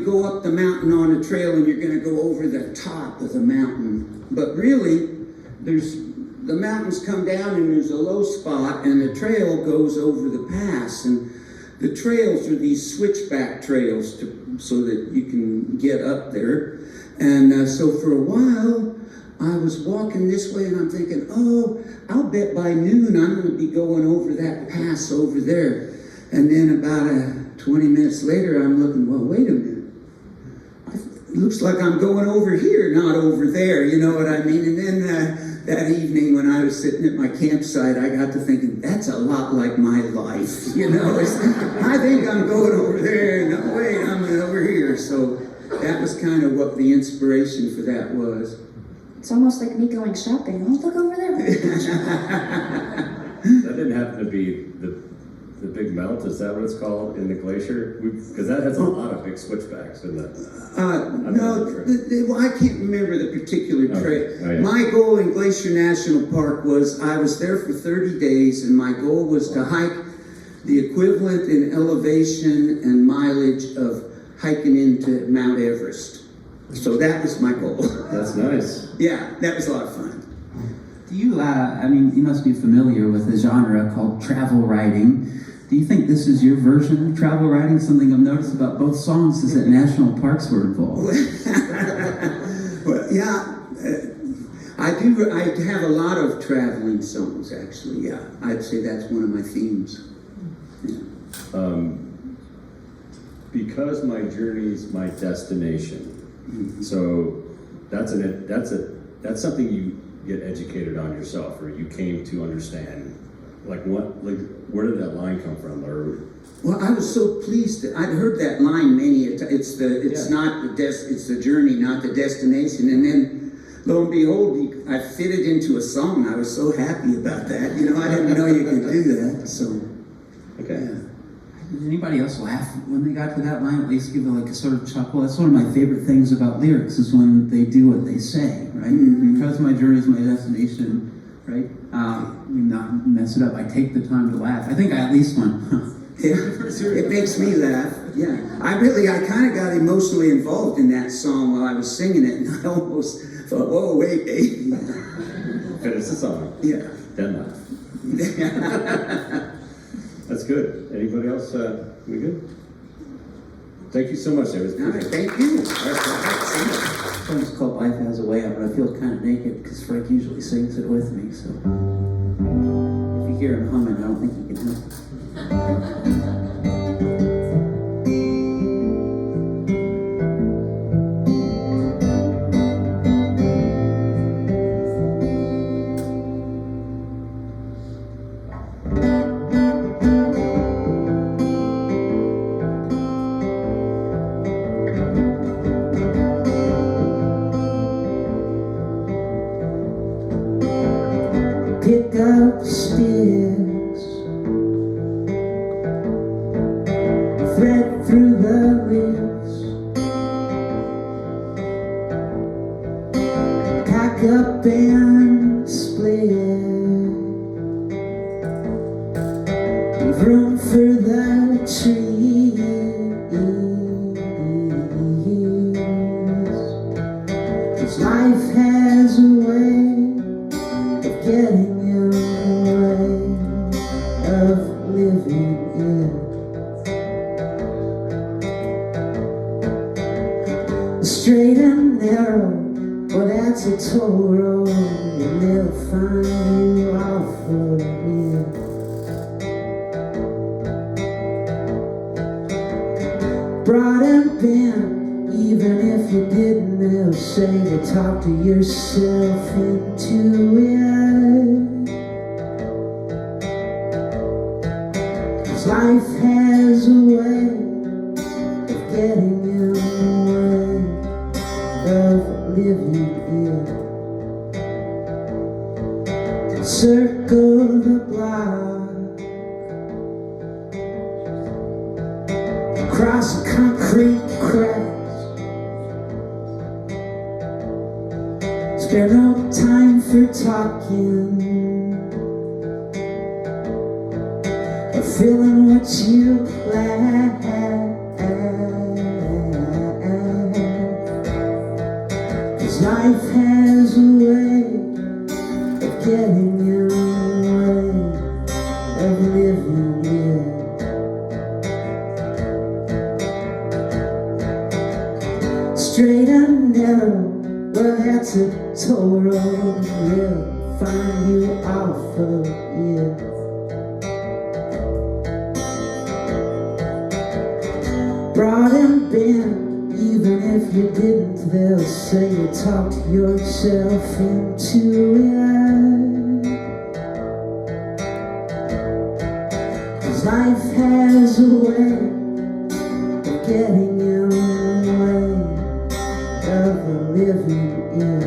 go up the mountain on a trail, and you're going to go over the top of the mountain, but really, the mountains come down and there's a low spot and the trail goes over the pass, and the trails are these switchback trails so that you can get up there. And so for a while I was walking this way and I'm thinking, oh, I'll bet by noon I'm going to be going over that pass over there. And then about 20 minutes later I'm looking, well, wait a minute. It looks like I'm going over here, not over there, you know what I mean? And then that evening when I was sitting at my campsite, I got to thinking, that's a lot like my life, you know? I think I'm going over there, no, wait, I'm over here. So that was kind of what the inspiration for that was. It's almost like me going shopping. Oh, look over there. That didn't happen to be the big melt, is that what it's called, in the glacier? Because that has a lot of big switchbacks in that. No, well, I can't remember the particular trail. Oh, yeah. My goal in Glacier National Park was, I was there for 30 days, and my goal was to hike the equivalent in elevation and mileage of hiking into Mount Everest. So that was my goal. That's nice. Yeah, that was a lot of fun. Do you, I mean, you must be familiar with a genre called travel writing. Do you think this is your version of travel writing? Something I've noticed about both songs is that national parks were involved. Well, yeah, I have a lot of traveling songs, actually, yeah. I'd say that's one of my themes. Yeah. Because my journey's my destination. Mm-hmm. So that's something you get educated on yourself, or you came to understand. Where did that line come from? Or well, I was so pleased that I'd heard that line many a time. It's the journey, not the destination. And then, lo and behold, I fit it into a song. I was so happy about that. You know, I didn't know you could do that. So, okay. Yeah. Did anybody else laugh when they got to that line? At least give it like a sort of chuckle. That's one of my favorite things about lyrics, is when they do what they say, right? Mm-hmm. Because my journey is my destination, right? Not mess it up. I take the time to laugh. I think I at least went. Yeah, it makes me laugh. Yeah, I kind of got emotionally involved in that song while I was singing it, and I almost thought, whoa, wait, baby. Finish the song. Yeah. Then laugh. That's good. Anybody else? We good? Thank you so much. It was All right, thank you. The song's called Life Has a Way Out, but I feel kind of naked because Frank usually sings it with me, so if you hear him humming, I don't think you can help it. Pick up the sticks, thread through the leaves, pack up and split, leave room for the trees, 'cause life has a way of getting in the way of living it. Straight and narrow, well, that's a toll road, and they'll find you off of it. Broad and bent, even if you didn't, they'll say to talk to yourself into it. 'Cause life has a way of getting in the way of living it. Circle the block, across concrete cracks, spare no time for talking or feeling what you lack. 'Cause life has a way getting in the way of living it. Straight and narrow, well that's a toll road, will find you off of it. Broad and bent, even if you didn't, they'll say you talked yourself into it. 'Cause life has a way of getting in the way of living it.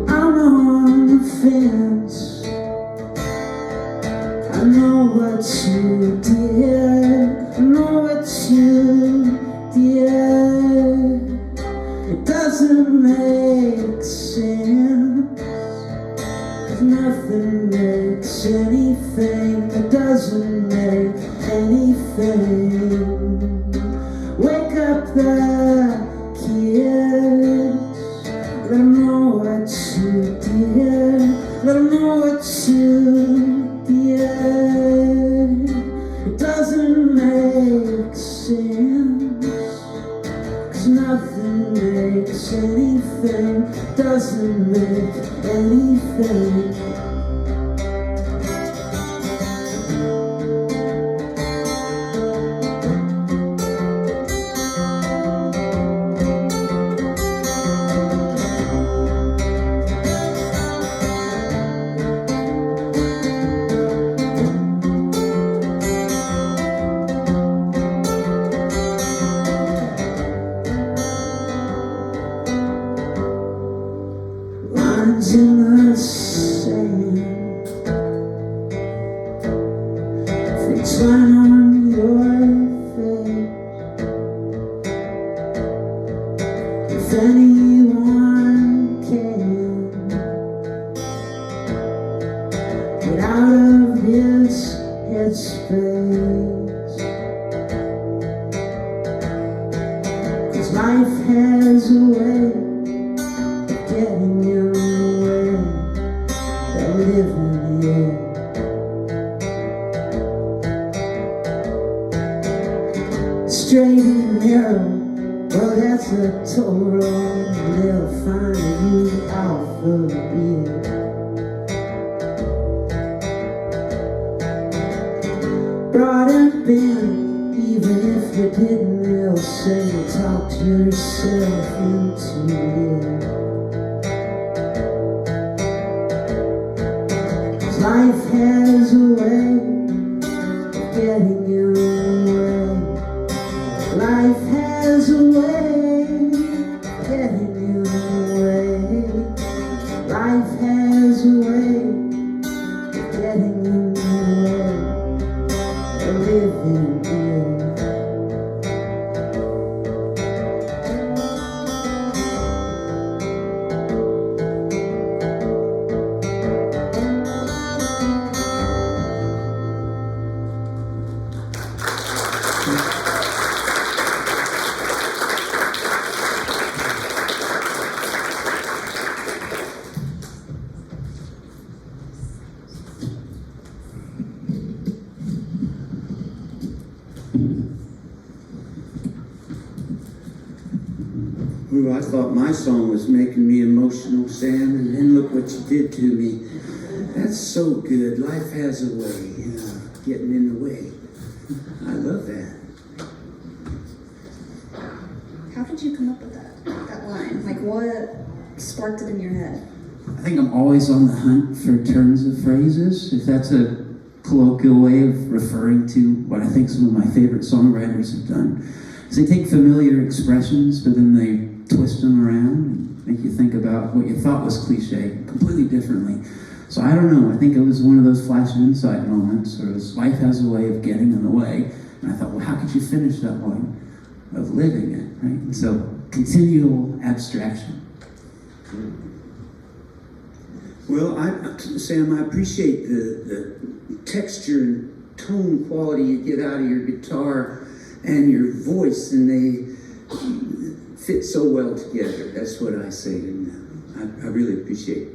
I'm on the fence. I know what you did. I know what you did. It doesn't make sense. 'Cause nothing makes anything. It doesn't make anything. Wake up the kids. Let 'em know what you did. Let 'em know what you did. It doesn't make sense. 'Cause nothing makes anything. Doesn't make anything. Lines in the sand, freaks line on your face. If anyone can get out of his headspace, 'cause life has a way of getting in the way of living it. Straight and narrow, well that's a toll road, they'll find you off of it. Broad and bent, even if you didn't, they'll say you talked yourself into it. 'Cause life has a way of getting in the way. Life has a way of getting in the way. Life has a way of getting in the way of living it. Ooh, I thought my song was making me emotional, Sam, and then look what you did to me. That's so good. Life has a way, getting in the way. I love that. How did you come up with that line? Like, what sparked it in your head? I think I'm always on the hunt for turns of phrases, if that's a colloquial way of referring to what I think some of my favorite songwriters have done. Is they take familiar expressions, but then they twist them around and make you think about what you thought was cliche completely differently. So I don't know, I think it was one of those flash of insight moments, or life has a way of getting in the way. And I thought, well, how could you finish that line of living it, right? And so, continual abstraction. Well, Sam, I appreciate the texture and tone quality you get out of your guitar and your voice, and they fit so well together. That's what I say, and I really appreciate it.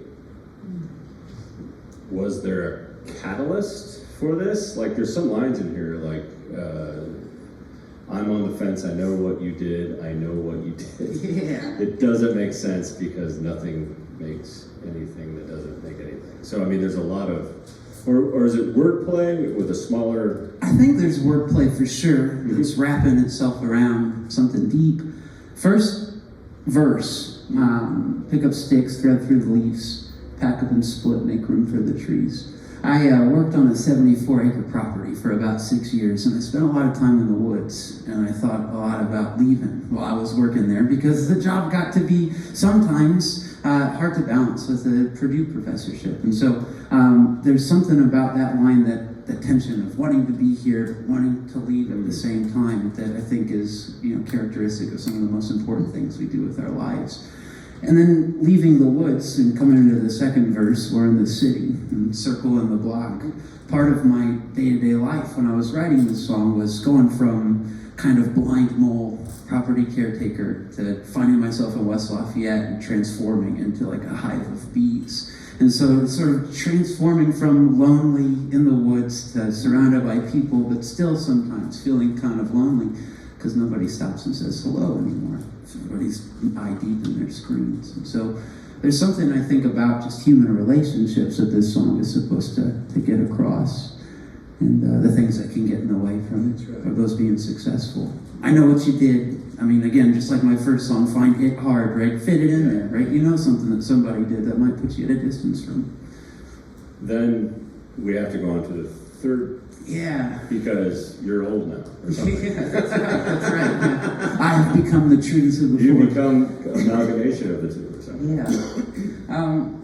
Was there a catalyst for this? Like, there's some lines in here, like, I'm on the fence, I know what you did, I know what you did. Yeah. It doesn't make sense because nothing makes anything that doesn't make anything. So, I mean, there's a lot of, or is it wordplay with a smaller? I think there's wordplay for sure. It's wrapping itself around something deep. First verse, pick up sticks, thread through the leaves, pack up and split, make room for the trees. I worked on a 74-acre property for about 6 years, and I spent a lot of time in the woods, and I thought a lot about leaving while I was working there because the job got to be sometimes hard to balance with a Purdue professorship. And so there's something about that line, that tension of wanting to be here, wanting to leave at the same time, that I think is, characteristic of some of the most important things we do with our lives. And then leaving the woods and coming into the second verse, we're in the city and circling the block. Part of my day-to-day life when I was writing this song was going from kind of blind mole property caretaker to finding myself in West Lafayette and transforming into like a hive of bees. And so sort of transforming from lonely in the woods to surrounded by people, but still sometimes feeling kind of lonely because nobody stops and says hello anymore. Everybody's eye deep in their screens. And so there's something I think about just human relationships that this song is supposed to get across, and the things that can get in the way from those being successful. I know what you did. I mean, again, just like my first song, find it hard, right? Fit it in there, right? You know something that somebody did that might put you at a distance from. Then we have to go on to the third. Yeah. Because you're old now, or something. Yeah, that's right. Yeah. I have become the trees of the You forest. become amalgamation of the two or something. Yeah.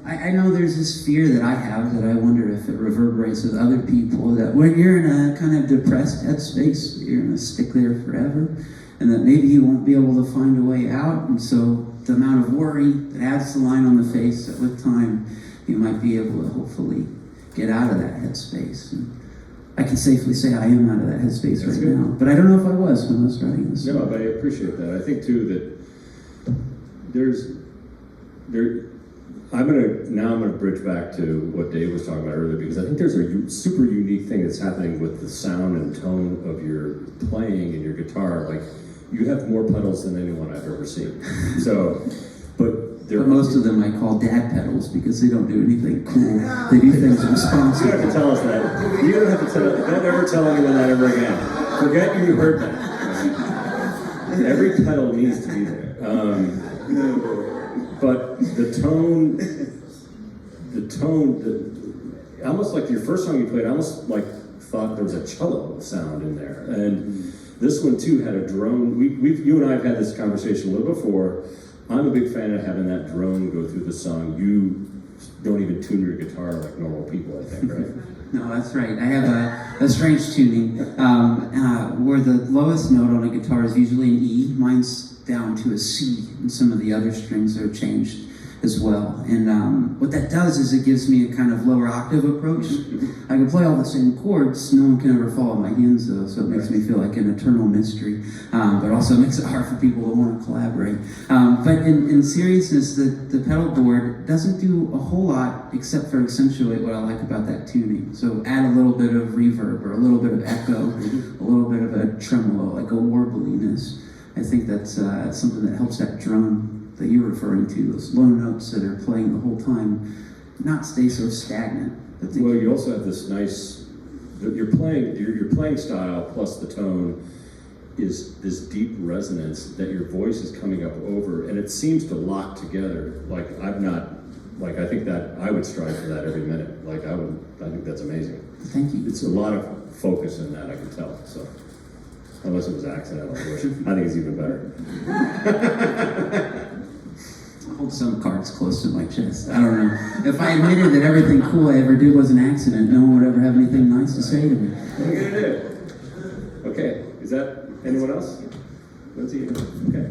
I know there's this fear that I have that I wonder if it reverberates with other people, that when you're in a kind of depressed headspace, you're going to stick there forever, and that maybe you won't be able to find a way out. And so the amount of worry that adds the line on the face, that with time you might be able to hopefully get out of that headspace. And I can safely say I am out of that headspace right now, but I don't know if I was when I was writing this. No, but I appreciate that. I think too that I'm gonna bridge back to what Dave was talking about earlier, because I think there's a super unique thing that's happening with the sound and tone of your playing and your guitar. Like, you have more pedals than anyone I've ever seen. So, but most of them I call dad pedals because they don't do anything cool. They do things You don't responsible. have to tell us that. You don't have to tell. Don't ever tell anyone that ever again. Forget you heard that. Every pedal needs to be there. But the tone, almost like your first song you played, I almost like thought there was a cello sound in there. And this one too had a drone. You and I have had this conversation a little before. I'm a big fan of having that drone go through the song. You don't even tune your guitar like normal people, I think, right? No, that's right. I have a strange tuning where the lowest note on a guitar is usually an E. Mine's down to a C, and some of the other strings are changed as well. And what that does is it gives me a kind of lower octave approach. I can play all the same chords. No one can ever follow my hands, though, so it makes me feel like an eternal mystery. But also makes it hard for people to want to collaborate. But in seriousness, the pedal board doesn't do a whole lot except for accentuate what I like about that tuning. So add a little bit of reverb or a little bit of echo, a little bit of a tremolo, like a warbliness. I think that's something that helps that drum that you're referring to, those low notes that are playing the whole time, not stay so stagnant. Well, you also have this nice, your playing style plus the tone is this deep resonance that your voice is coming up over, and it seems to lock together. I think that I would strive for that every minute. I think that's amazing. Thank you. It's a lot of focus in that, I can tell, so. Unless it was accidental, which I think is even better. I hold some cards close to my chest. I don't know. If I admitted that everything cool I ever did was an accident, no one would ever have anything nice to say to me. What are you gonna do? Okay, is that anyone else? Lindsay? Okay.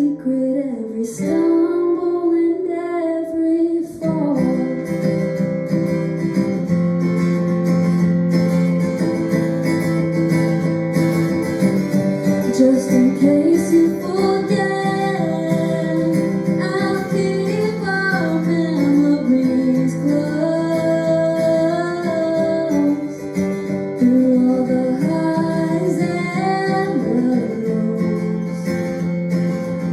secret, every stumble and every fall. Just in case you forget, I'll keep our memories close. Through all the highs and the lows,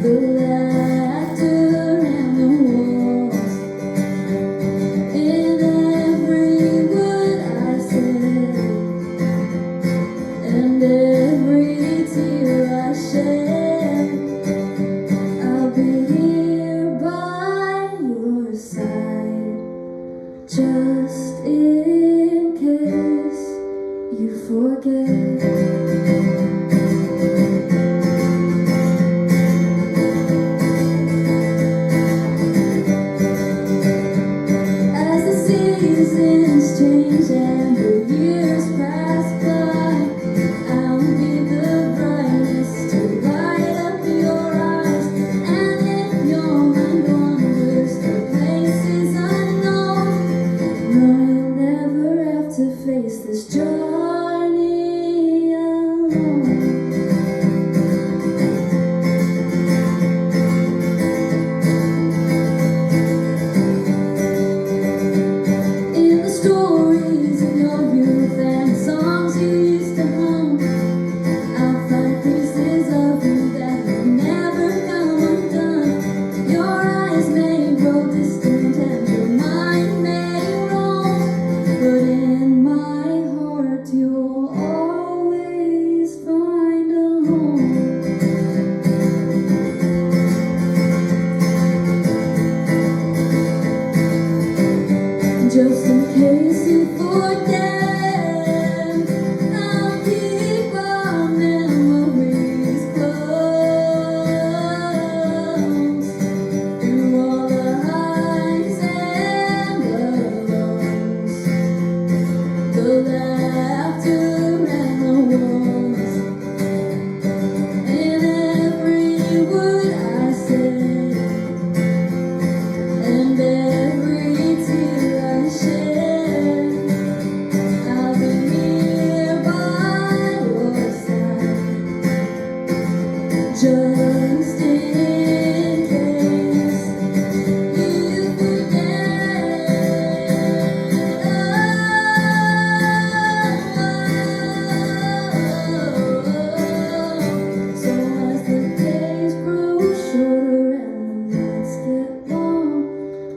the laughter and the walls. In every word I said, and every tear I shed, I'll be here by your side, just in case you forget. As the seasons change and the years pass by, I'll be the brightness to light up your eyes. And if your mind wanders to places unknown, know you'll never have to face this journey alone. In the stories of your youth and songs you used to hum, I'll find pieces of you that will never come undone. Your eyes may grow distant and your mind may roam, but in my heart you'll always find a home. Just in case you forget, I'll keep our memories close. Through all the highs and the lows, the laughter and the woes. In every word I said, and every tear I shed, I'll be here by your side, just in case you forget. So as the days grow shorter and the nights get long,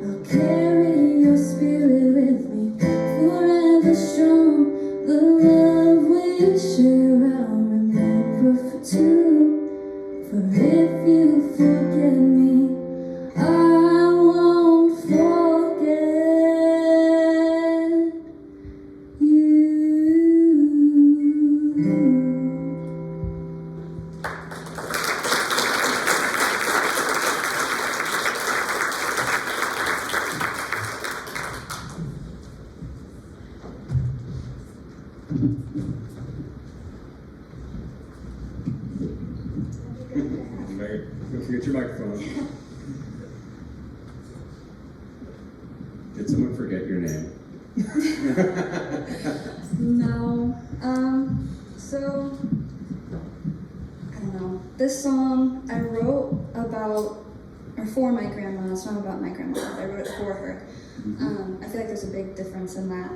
I'll carry your spirit with me, forever strong. The love we share I'll remember for two. For if you forget me, I won't forget you. Mary, don't forget your microphone. Did someone forget your name? No. So I don't know. This song I wrote about or for my grandma. It's not about my grandma. I wrote it for her. I feel like there's a big difference in that.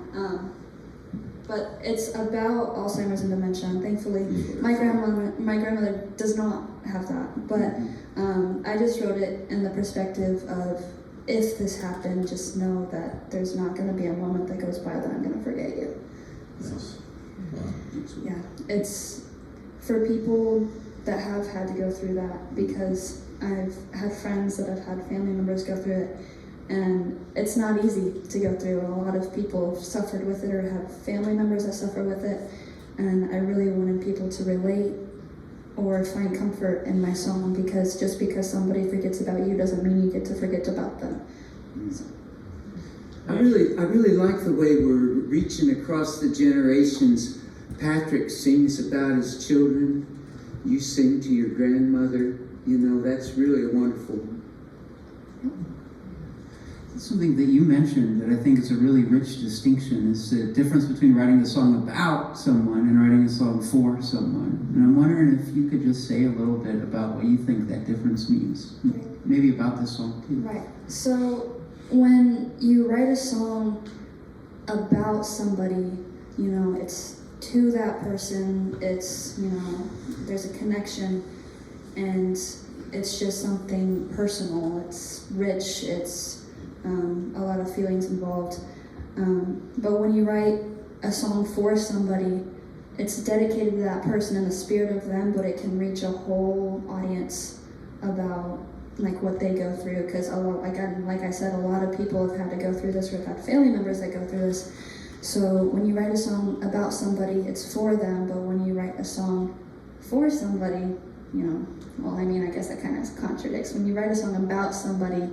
But it's about Alzheimer's and dementia. And thankfully, my grandmother does not have that. But I just wrote it in the perspective of, if this happened, just know that there's not going to be a moment that goes by that I'm going to forget you. Yes. Yeah, it's for people that have had to go through that, because I've had friends that have had family members go through it, and it's not easy to go through. A lot of people have suffered with it or have family members that suffer with it, and I really wanted people to relate or find comfort in my song, because just because somebody forgets about you doesn't mean you get to forget about them. So. I really like the way we're reaching across the generations. Patrick sings about his children. You sing to your grandmother. You know, that's really a wonderful. Something that you mentioned that I think is a really rich distinction is the difference between writing a song about someone and writing a song for someone. And I'm wondering if you could just say a little bit about what you think that difference means. Maybe about this song too. Right. So when you write a song about somebody, you know, it's to that person, it's, you know, there's a connection, and it's just something personal, it's rich, it's a lot of feelings involved. But when you write a song for somebody, it's dedicated to that person and the spirit of them, but it can reach a whole audience about like what they go through, because again, like I said, a lot of people have had to go through this, or have had family members that go through this. So when you write a song about somebody, it's for them, but when you write a song for somebody, you know, well, I mean, I guess that kind of contradicts. When you write a song about somebody,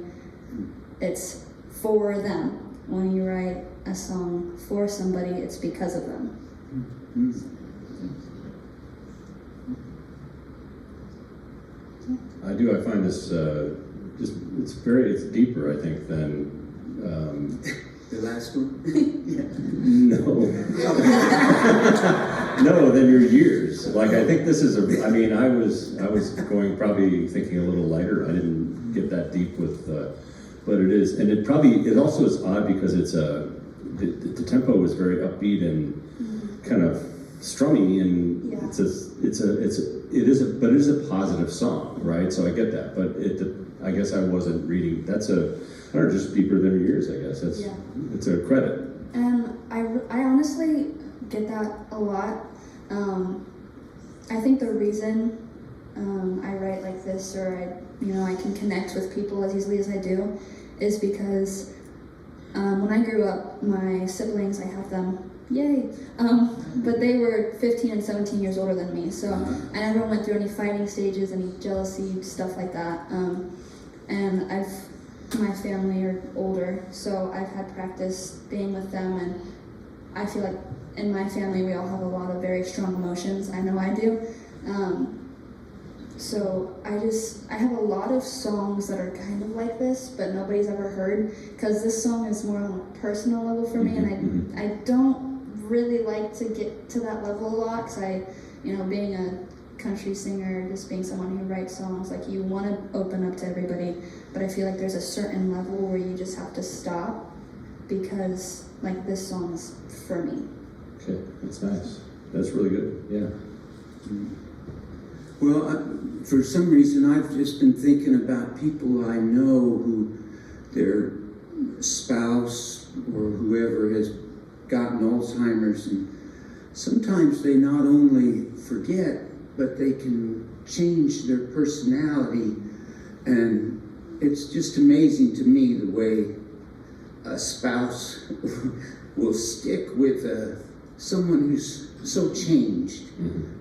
it's for them. When you write a song for somebody, it's because of them. I do. I find this it's deeper, I think, than The last one? no, than your years. Like, I think this is I mean, I was going probably thinking a little lighter. I didn't get that deep with, but it is, and it also is odd because it's the tempo is very upbeat and kind of strummy, and Yeah. it is a positive song, right? So I get that, but I guess I wasn't reading. That's I don't know, just deeper than your years. I guess it's a credit. And I honestly get that a lot. I think the reason I write like this, or I can connect with people as easily as I do, is because when I grew up, my siblings, I have them, yay, but they were 15 and 17 years older than me, so I never went through any fighting stages, any jealousy, stuff like that. And my family are older, so I've had practice being with them, and I feel like in my family we all have a lot of very strong emotions. I know I do. So I have a lot of songs that are kind of like this, but nobody's ever heard, because this song is more on a personal level for me, and I don't really like to get to that level a lot, because being a country singer, just being someone who writes songs, like, you want to open up to everybody, but I feel like there's a certain level where you just have to stop, because like this song is for me. Okay, that's nice. That's really good. Yeah. Well, for some reason, I've just been thinking about people I know who their spouse or whoever has gotten Alzheimer's, and sometimes they not only forget, but they can change their personality, and it's just amazing to me the way a spouse will stick with someone who's so changed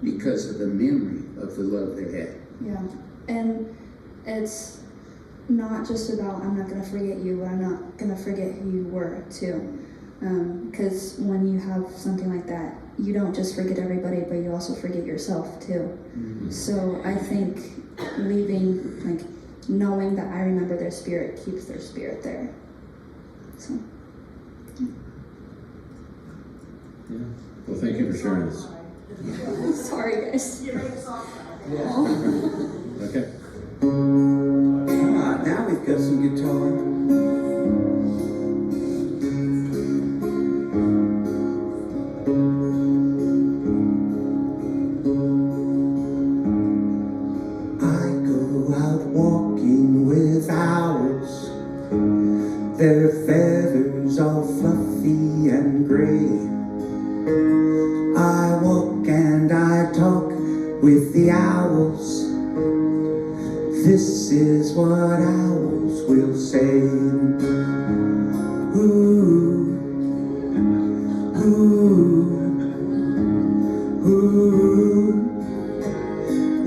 because of the memory of the love they had. Yeah, and it's not just about, I'm not going to forget you, but I'm not going to forget who you were too. Because when you have something like that, you don't just forget everybody, but you also forget yourself too. So I think knowing that I remember their spirit keeps their spirit there. So. Yeah. Well, thank you for sharing this. Sorry, guys. Okay. Now we've got some guitar. I go out walking with owls, their feathers all fluffy and gray. I walk and I talk with the owls. This is what owls will say. Ooh, ooh, ooh,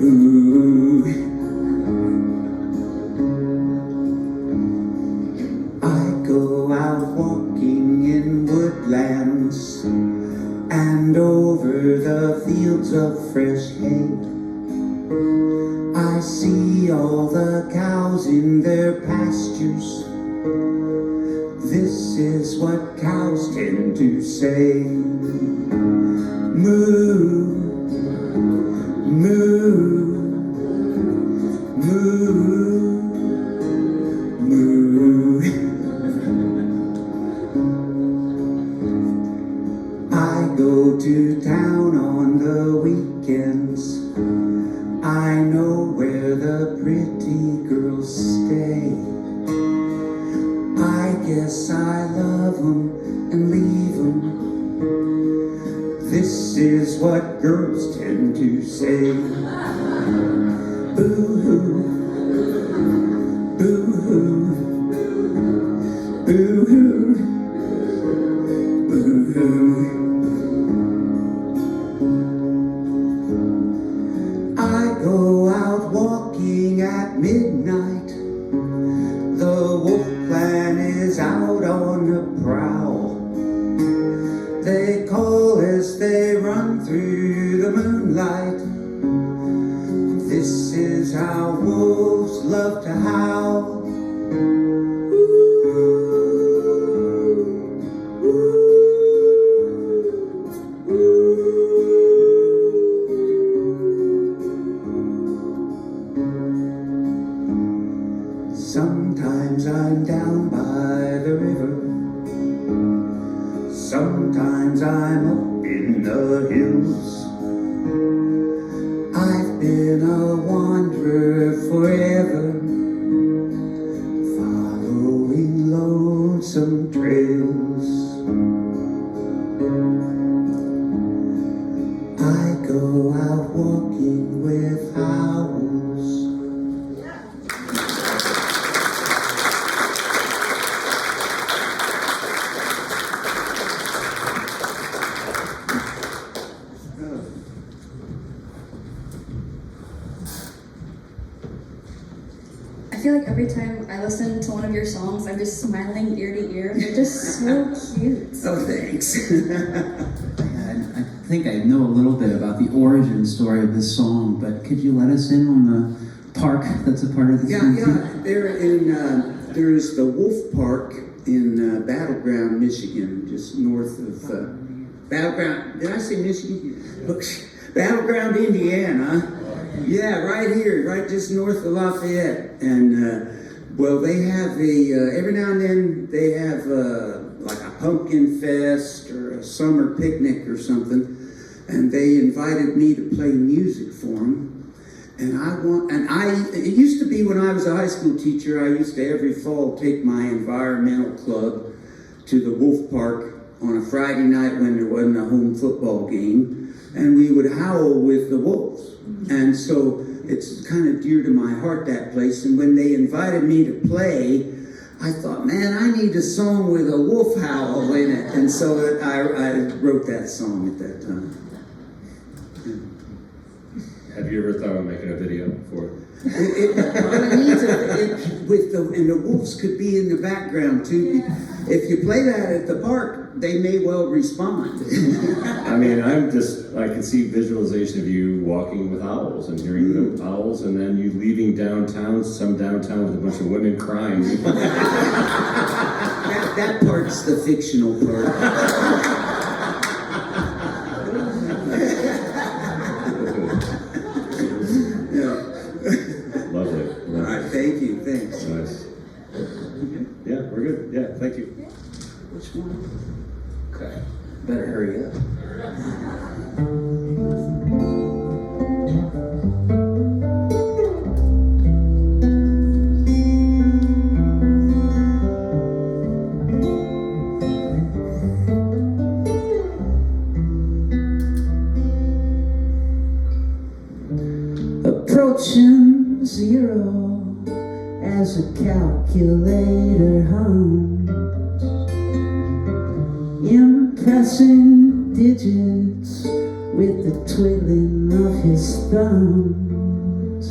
ooh. I go out walking in woodlands and over the fields of fresh hay. I see all cows in their pastures. This is what cows tend to say. Moo, moo, moo, moo. I go to town on the weekends. I know where the pretty girls stay. I guess I love them and leave them. This is what girls tend to say. Boo-hoo, boo-hoo, boo-hoo, boo-hoo. I go out walking at midnight. The wolf clan is out on the prowl. They call as they run through the moonlight. This is how wolves love to howl. Sometimes I'm down by the river. Sometimes I'm up in the hills. I've been a wanderer forever, following lonesome trails. I go out walking with owls. I feel like every time I listen to one of your songs, I'm just smiling ear to ear. They're just so cute. Oh, thanks. I think I know a little bit about the origin story of this song, but could you let us in on the park that's a part of the song? Yeah. There's the Wolf Park in Battleground, Michigan, just north of Battleground. Did I say Michigan? Battleground, Indiana. Yeah, right here, right just north of Lafayette. And well, they have every now and then they have like a pumpkin fest or a summer picnic or something, and they invited me to play music for them. And it used to be when I was a high school teacher, I used to every fall take my environmental club to the Wolf Park on a Friday night when there wasn't a home football game, and we would howl with the wolves. And so it's kind of dear to my heart, that place. And when they invited me to play, I thought, man, I need a song with a wolf howl in it. And so I wrote that song at that time. Have you ever thought about making a video for it? And the wolves could be in the background too. Yeah. If you play that at the park, they may well respond. I mean, I can see visualization of you walking with owls and hearing the owls, and then you leaving downtown with a bunch of women crying. that part's the fictional part. Lovely. All right, thank you. Thanks. Nice. Yeah, we're good. Yeah, thank you. Which one? Okay. Better hurry up. Approaching zero as a calculator hums, impressing digits with the twiddling of his thumbs.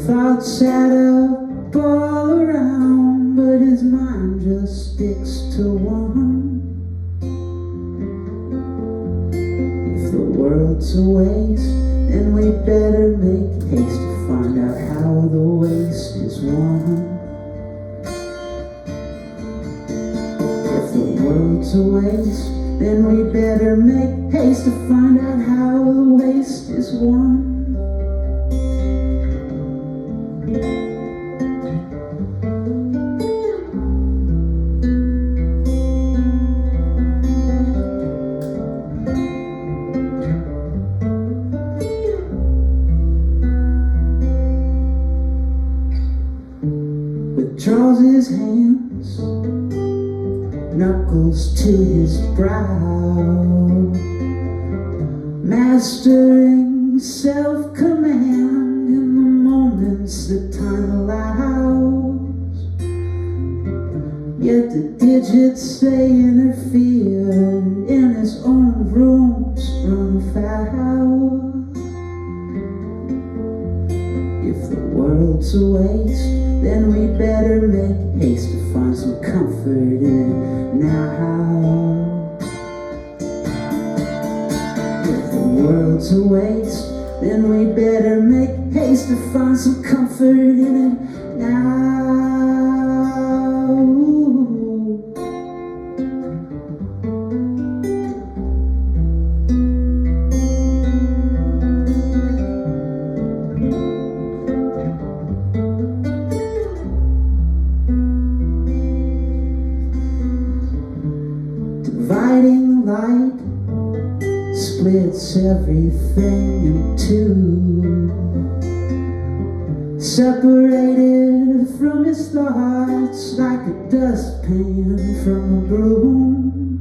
Thoughts add up all around, but his mind just sticks to one. If the world's a waste, then we better make haste to find out how the waste world's a waste, then we better make haste to find out how the waste is won. With Charles's hands, knuckles to his brow, mastering self-command in the moments that time allows. Yet the digits they interfere in his own rooms run afoul. If the world's a waste, then we better make haste to find some comfort in it now. If the world's a waste, then we better make haste to find some comfort in it now. Dividing light splits everything in two. Separated from his thoughts like a dustpan from a broom.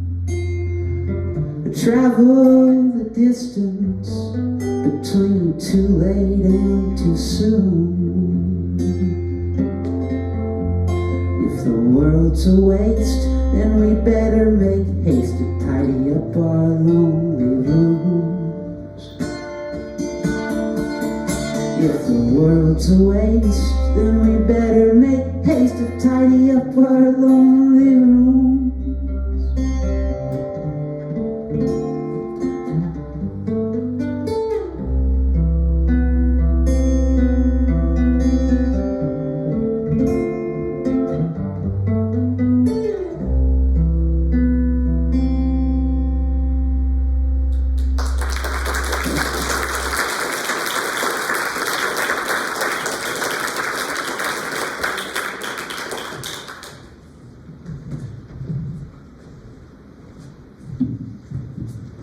Travel the distance between too late and too soon. If the world's a waste, then we better make haste to tidy up our lonely rooms. If the world's a waste, then we better make haste to tidy up our lonely rooms.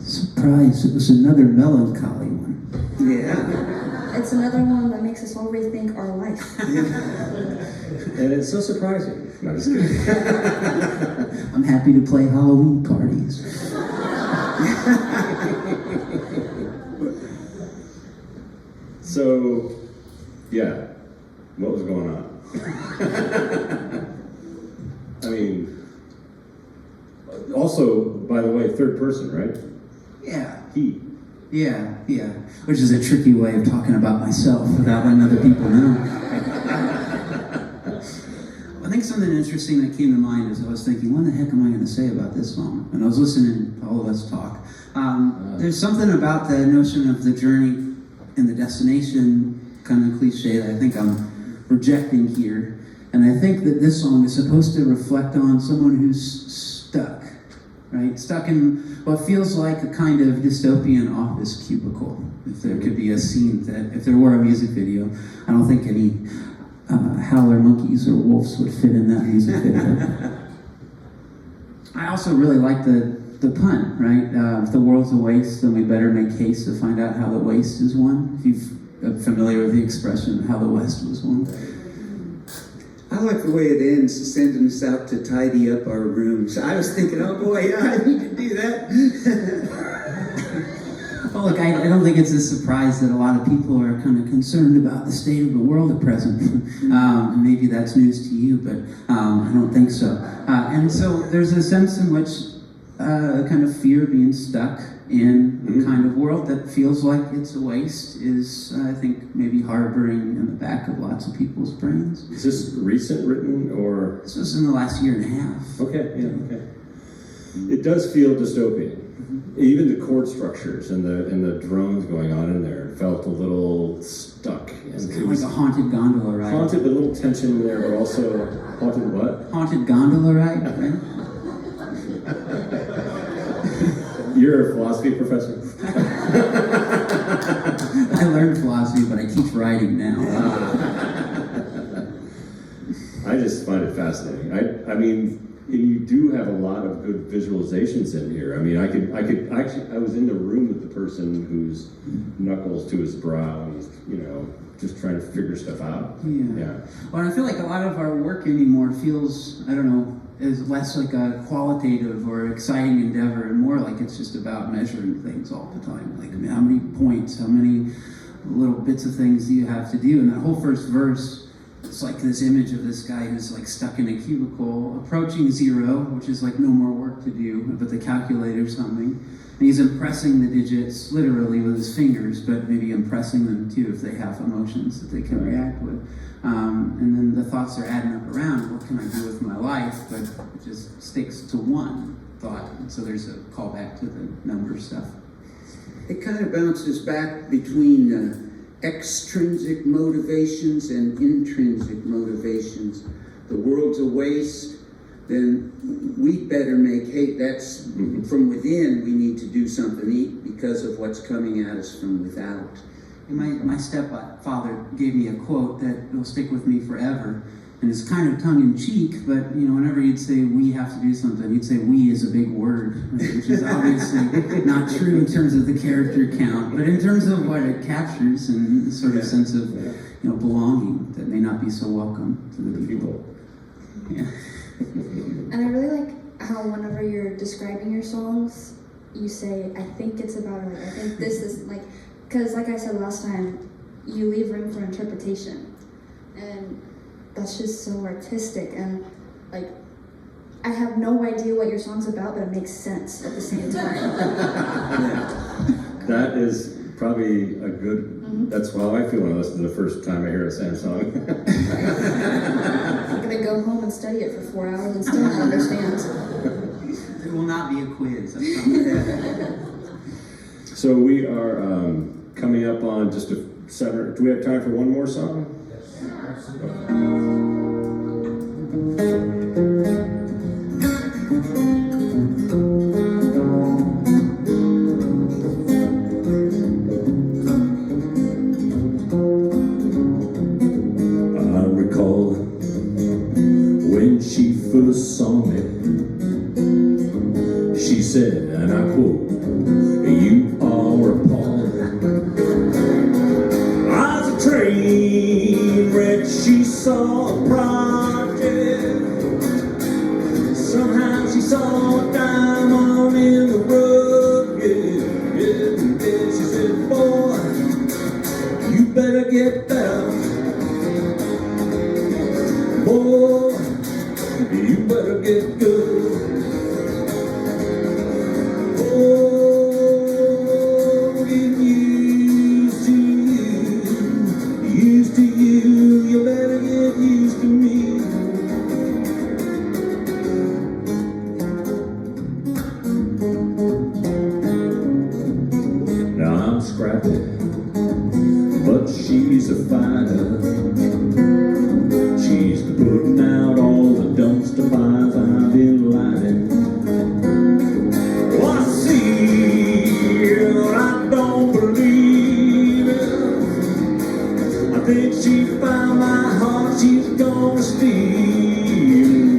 Surprise, it was another melancholy one. Yeah. It's another one that makes us all rethink our life. And it's so surprising. No, just kidding. I'm happy to play Halloween parties. So, yeah, what was going on? I mean, also, by the way, third person, right? Yeah. He. Yeah. Which is a tricky way of talking about myself without letting other people know. I think something interesting that came to mind as I was thinking, what the heck am I going to say about this song? And I was listening to all of us talk. There's something about the notion of the journey and the destination kind of cliche that I think I'm rejecting here. And I think that this song is supposed to reflect on someone who's stuck, right? Stuck in what feels like a kind of dystopian office cubicle. If there could be a scene that, if there were a music video, I don't think any howler monkeys or wolves would fit in that music video. I also really like the pun, right? If the world's a waste, then we better make haste to find out how the waste is won. If you're familiar with the expression, how the West was won. I like the way it ends, sending us out to tidy up our rooms. I was thinking, oh boy, yeah, I need to do that. Well, look, I don't think it's a surprise that a lot of people are kind of concerned about the state of the world at present. And maybe that's news to you, but I don't think so. And so there's a sense in which kind of fear being stuck in a kind of world that feels like it's a waste is, I think, maybe harboring in the back of lots of people's brains. Is this recent written or? This was in the last year and a half. Okay, yeah, okay. It does feel dystopian. Even the chord structures and the drones going on in there felt a little stuck. It's kind of like a haunted gondola ride. Haunted, with a little tension in there, but also haunted what? Haunted gondola ride, right? You're a philosophy professor? I learned philosophy, but I teach writing now. I just find it fascinating. I mean, you do have a lot of good visualizations in here. I mean, I could actually, I was in the room with the person whose knuckles to his brow, and he's, just trying to figure stuff out. Yeah. Well, I feel like a lot of our work anymore feels, I don't know, is less like a qualitative or exciting endeavor and more like it's just about measuring things all the time. Like, I mean, how many points, how many little bits of things do you have to do? And that whole first verse, it's like this image of this guy who's like stuck in a cubicle, approaching zero, which is like no more work to do, but the calculator or something. And he's impressing the digits literally with his fingers, but maybe impressing them too if they have emotions that they can react with. And then the thoughts are adding up around, what can I do with my life? But it just sticks to one thought. And so there's a callback to the number stuff. It kind of bounces back between extrinsic motivations and intrinsic motivations. The world's a waste, then we better make hay. That's from within. We need to do something because of what's coming at us from without. And my stepfather gave me a quote that will stick with me forever. And it's kind of tongue-in-cheek, but whenever he'd say we have to do something, he'd say we is a big word, which is obviously not true in terms of the character count, but in terms of what it captures and the sort of sense of belonging that may not be so welcome to the people. Yeah. And I really like how whenever you're describing your songs, you say, I think it's about, I think this is, because like I said last time, you leave room for interpretation. And that's just so artistic, and I have no idea what your song's about, but it makes sense at the same time. That is probably a good, that's how I feel when I listen to the first time I hear a Sam song. I'm gonna go home and study it for 4 hours and still not understand. It will not be a quiz. So we are coming up on just a 7. Do we have time for one more song? I recall when she first saw me, she said, and I quote, "You are appalling." As a train wreck, she saw a project. Somehow she saw a diamond in the rough, yeah. She said, boy, you better get better. Boy, you better get good. Oh, get used to you, you better get used to me. Now I'm scrappy, but she's a fighter. She's putting out all the dumpster fires I've been lighting. Oh, I see it, I don't believe it. I think she found my heart, she's gonna steal.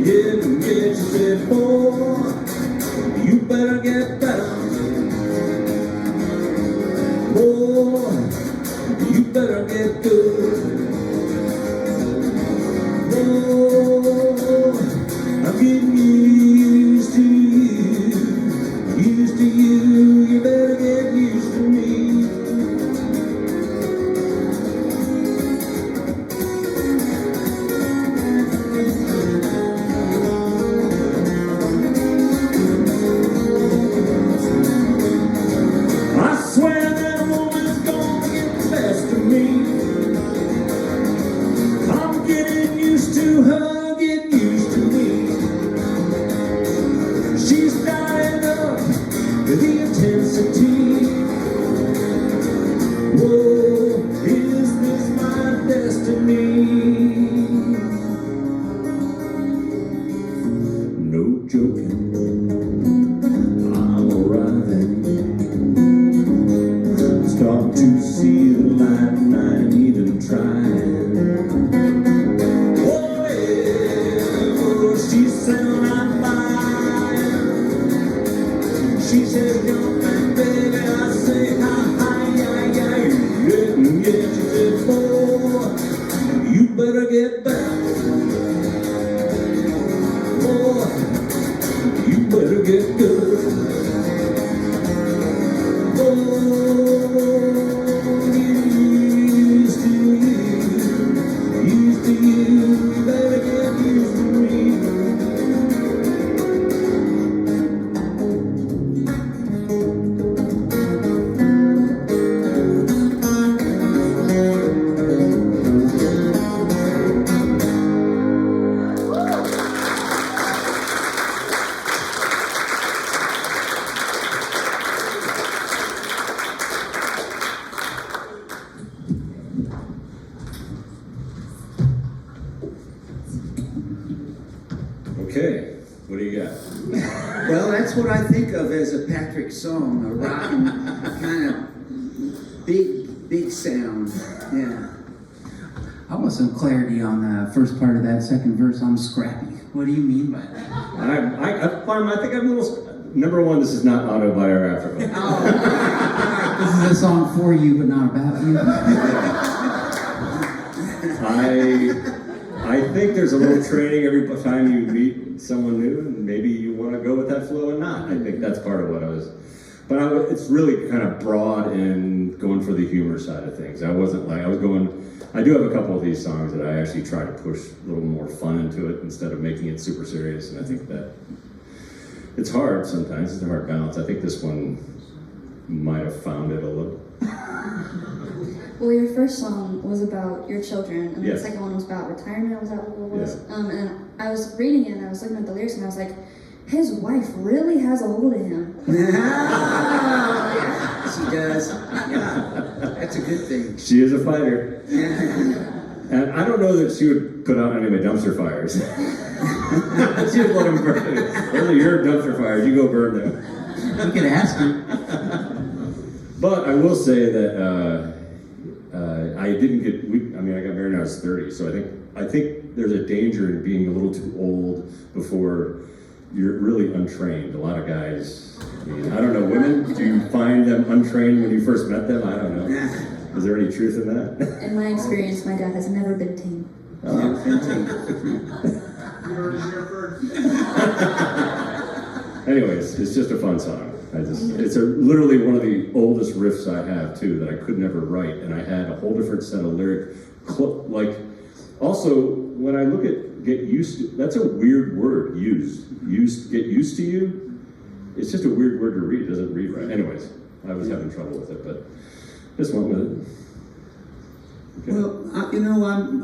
Yeah, she said, boy, you better get better. Boy, you better get good. Boy, I'm getting used to you, you better get used to me. I swear that woman's gonna get the best of me. I'm getting used to her, getting used to me. get back. Boy, you better get good. Okay, what do you got? Well, that's what I think of as a Patrick song, a rockin' kind of big sound. Yeah. I want some clarity on the first part of that second verse. I'm scrappy. What do you mean by that? I think I'm a little. Number one, this is not autobiographical. This is a song for you, but not about you. I think there's a little training every time you meet someone new, and maybe you want to go with that flow and not. I think that's part of what I was. But it's really kind of broad and going for the humor side of things. I wasn't like, I was going. I do have a couple of these songs that I actually try to push a little more fun into it instead of making it super serious, and I think that it's hard sometimes. It's a hard balance. I think this one might have found it a little. Well, your first song was about your children, and Yes. the second one was about retirement. Was that what it was? Yeah. And I was reading it, and I was looking at the lyrics, and I was like, his wife really has a hold of him. Yeah, she does. Yeah, that's a good thing. She is a fighter. And I don't know that she would put out any of my dumpster fires. She would let them burn. Those are your dumpster fires. You go burn them. You could ask her. But I will say that I didn't get. I got married when I was 30, so I think there's a danger in being a little too old before you're really untrained. A lot of guys. I don't know. Women, do you find them untrained when you first met them? I don't know. Is there any truth in that? In my experience, my dad has never been tame. Anyways, it's just a fun song. It's literally one of the oldest riffs I have too that I could never write, and I had a whole different set of lyric. Also, when I look at "get used to," that's a weird word. Get used to you. It's just a weird word to read. It doesn't read right. Anyways, I was having trouble with it, but just went with it. Okay. Well,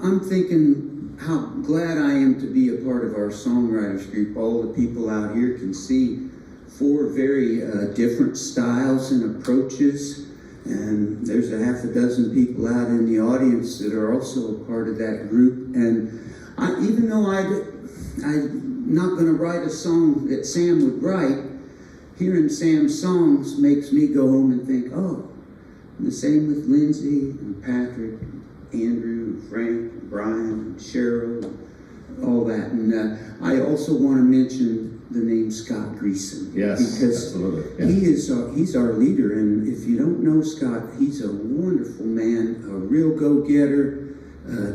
I'm thinking how glad I am to be a part of our songwriters group. All the people out here can see 4 very different styles and approaches, and there's a half a dozen people out in the audience that are also a part of that group. And even though I'm not going to write a song that Sam would write, hearing Sam's songs makes me go home and think, oh, the same with Lindsay and Patrick, Andrew, Frank, Brian, Cheryl, all that. And I also want to mention the name Scott Greason. Yes, because absolutely. Yeah. he's our leader. And if you don't know Scott, he's a wonderful man, a real go-getter,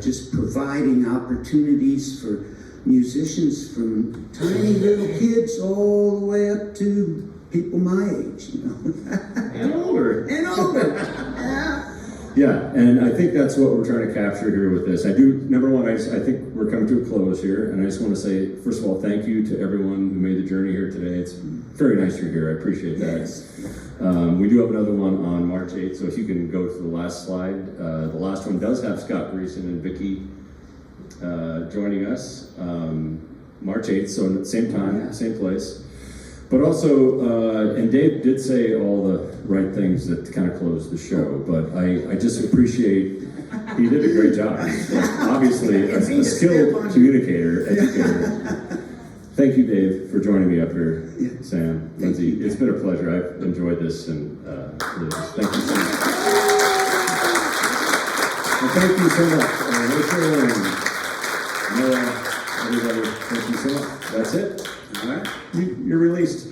just providing opportunities for musicians from tiny little kids all the way up to people my age, And older. and older. Yeah, and I think that's what we're trying to capture here with this. Number one, I think we're coming to a close here, and I just want to say, first of all, thank you to everyone who made the journey here today. It's very nice you're here. I appreciate that. Yes. We do have another one on March 8th, so if you can go to the last slide. The last one does have Scott Greason and Vicki joining us. March 8th, so at the same time, same place. But also, and Dave did say all the right things that kind of closed the show, but I just appreciate, he did a great job. Obviously, a skilled communicator, educator. Thank you, Dave, for joining me up here. Sam, Lindsay, it's been a pleasure. I've enjoyed this, and really, thank you so much. Well, thank you so much. Rachel and Noah, everybody, thank you so much. That's it. All right. You're released.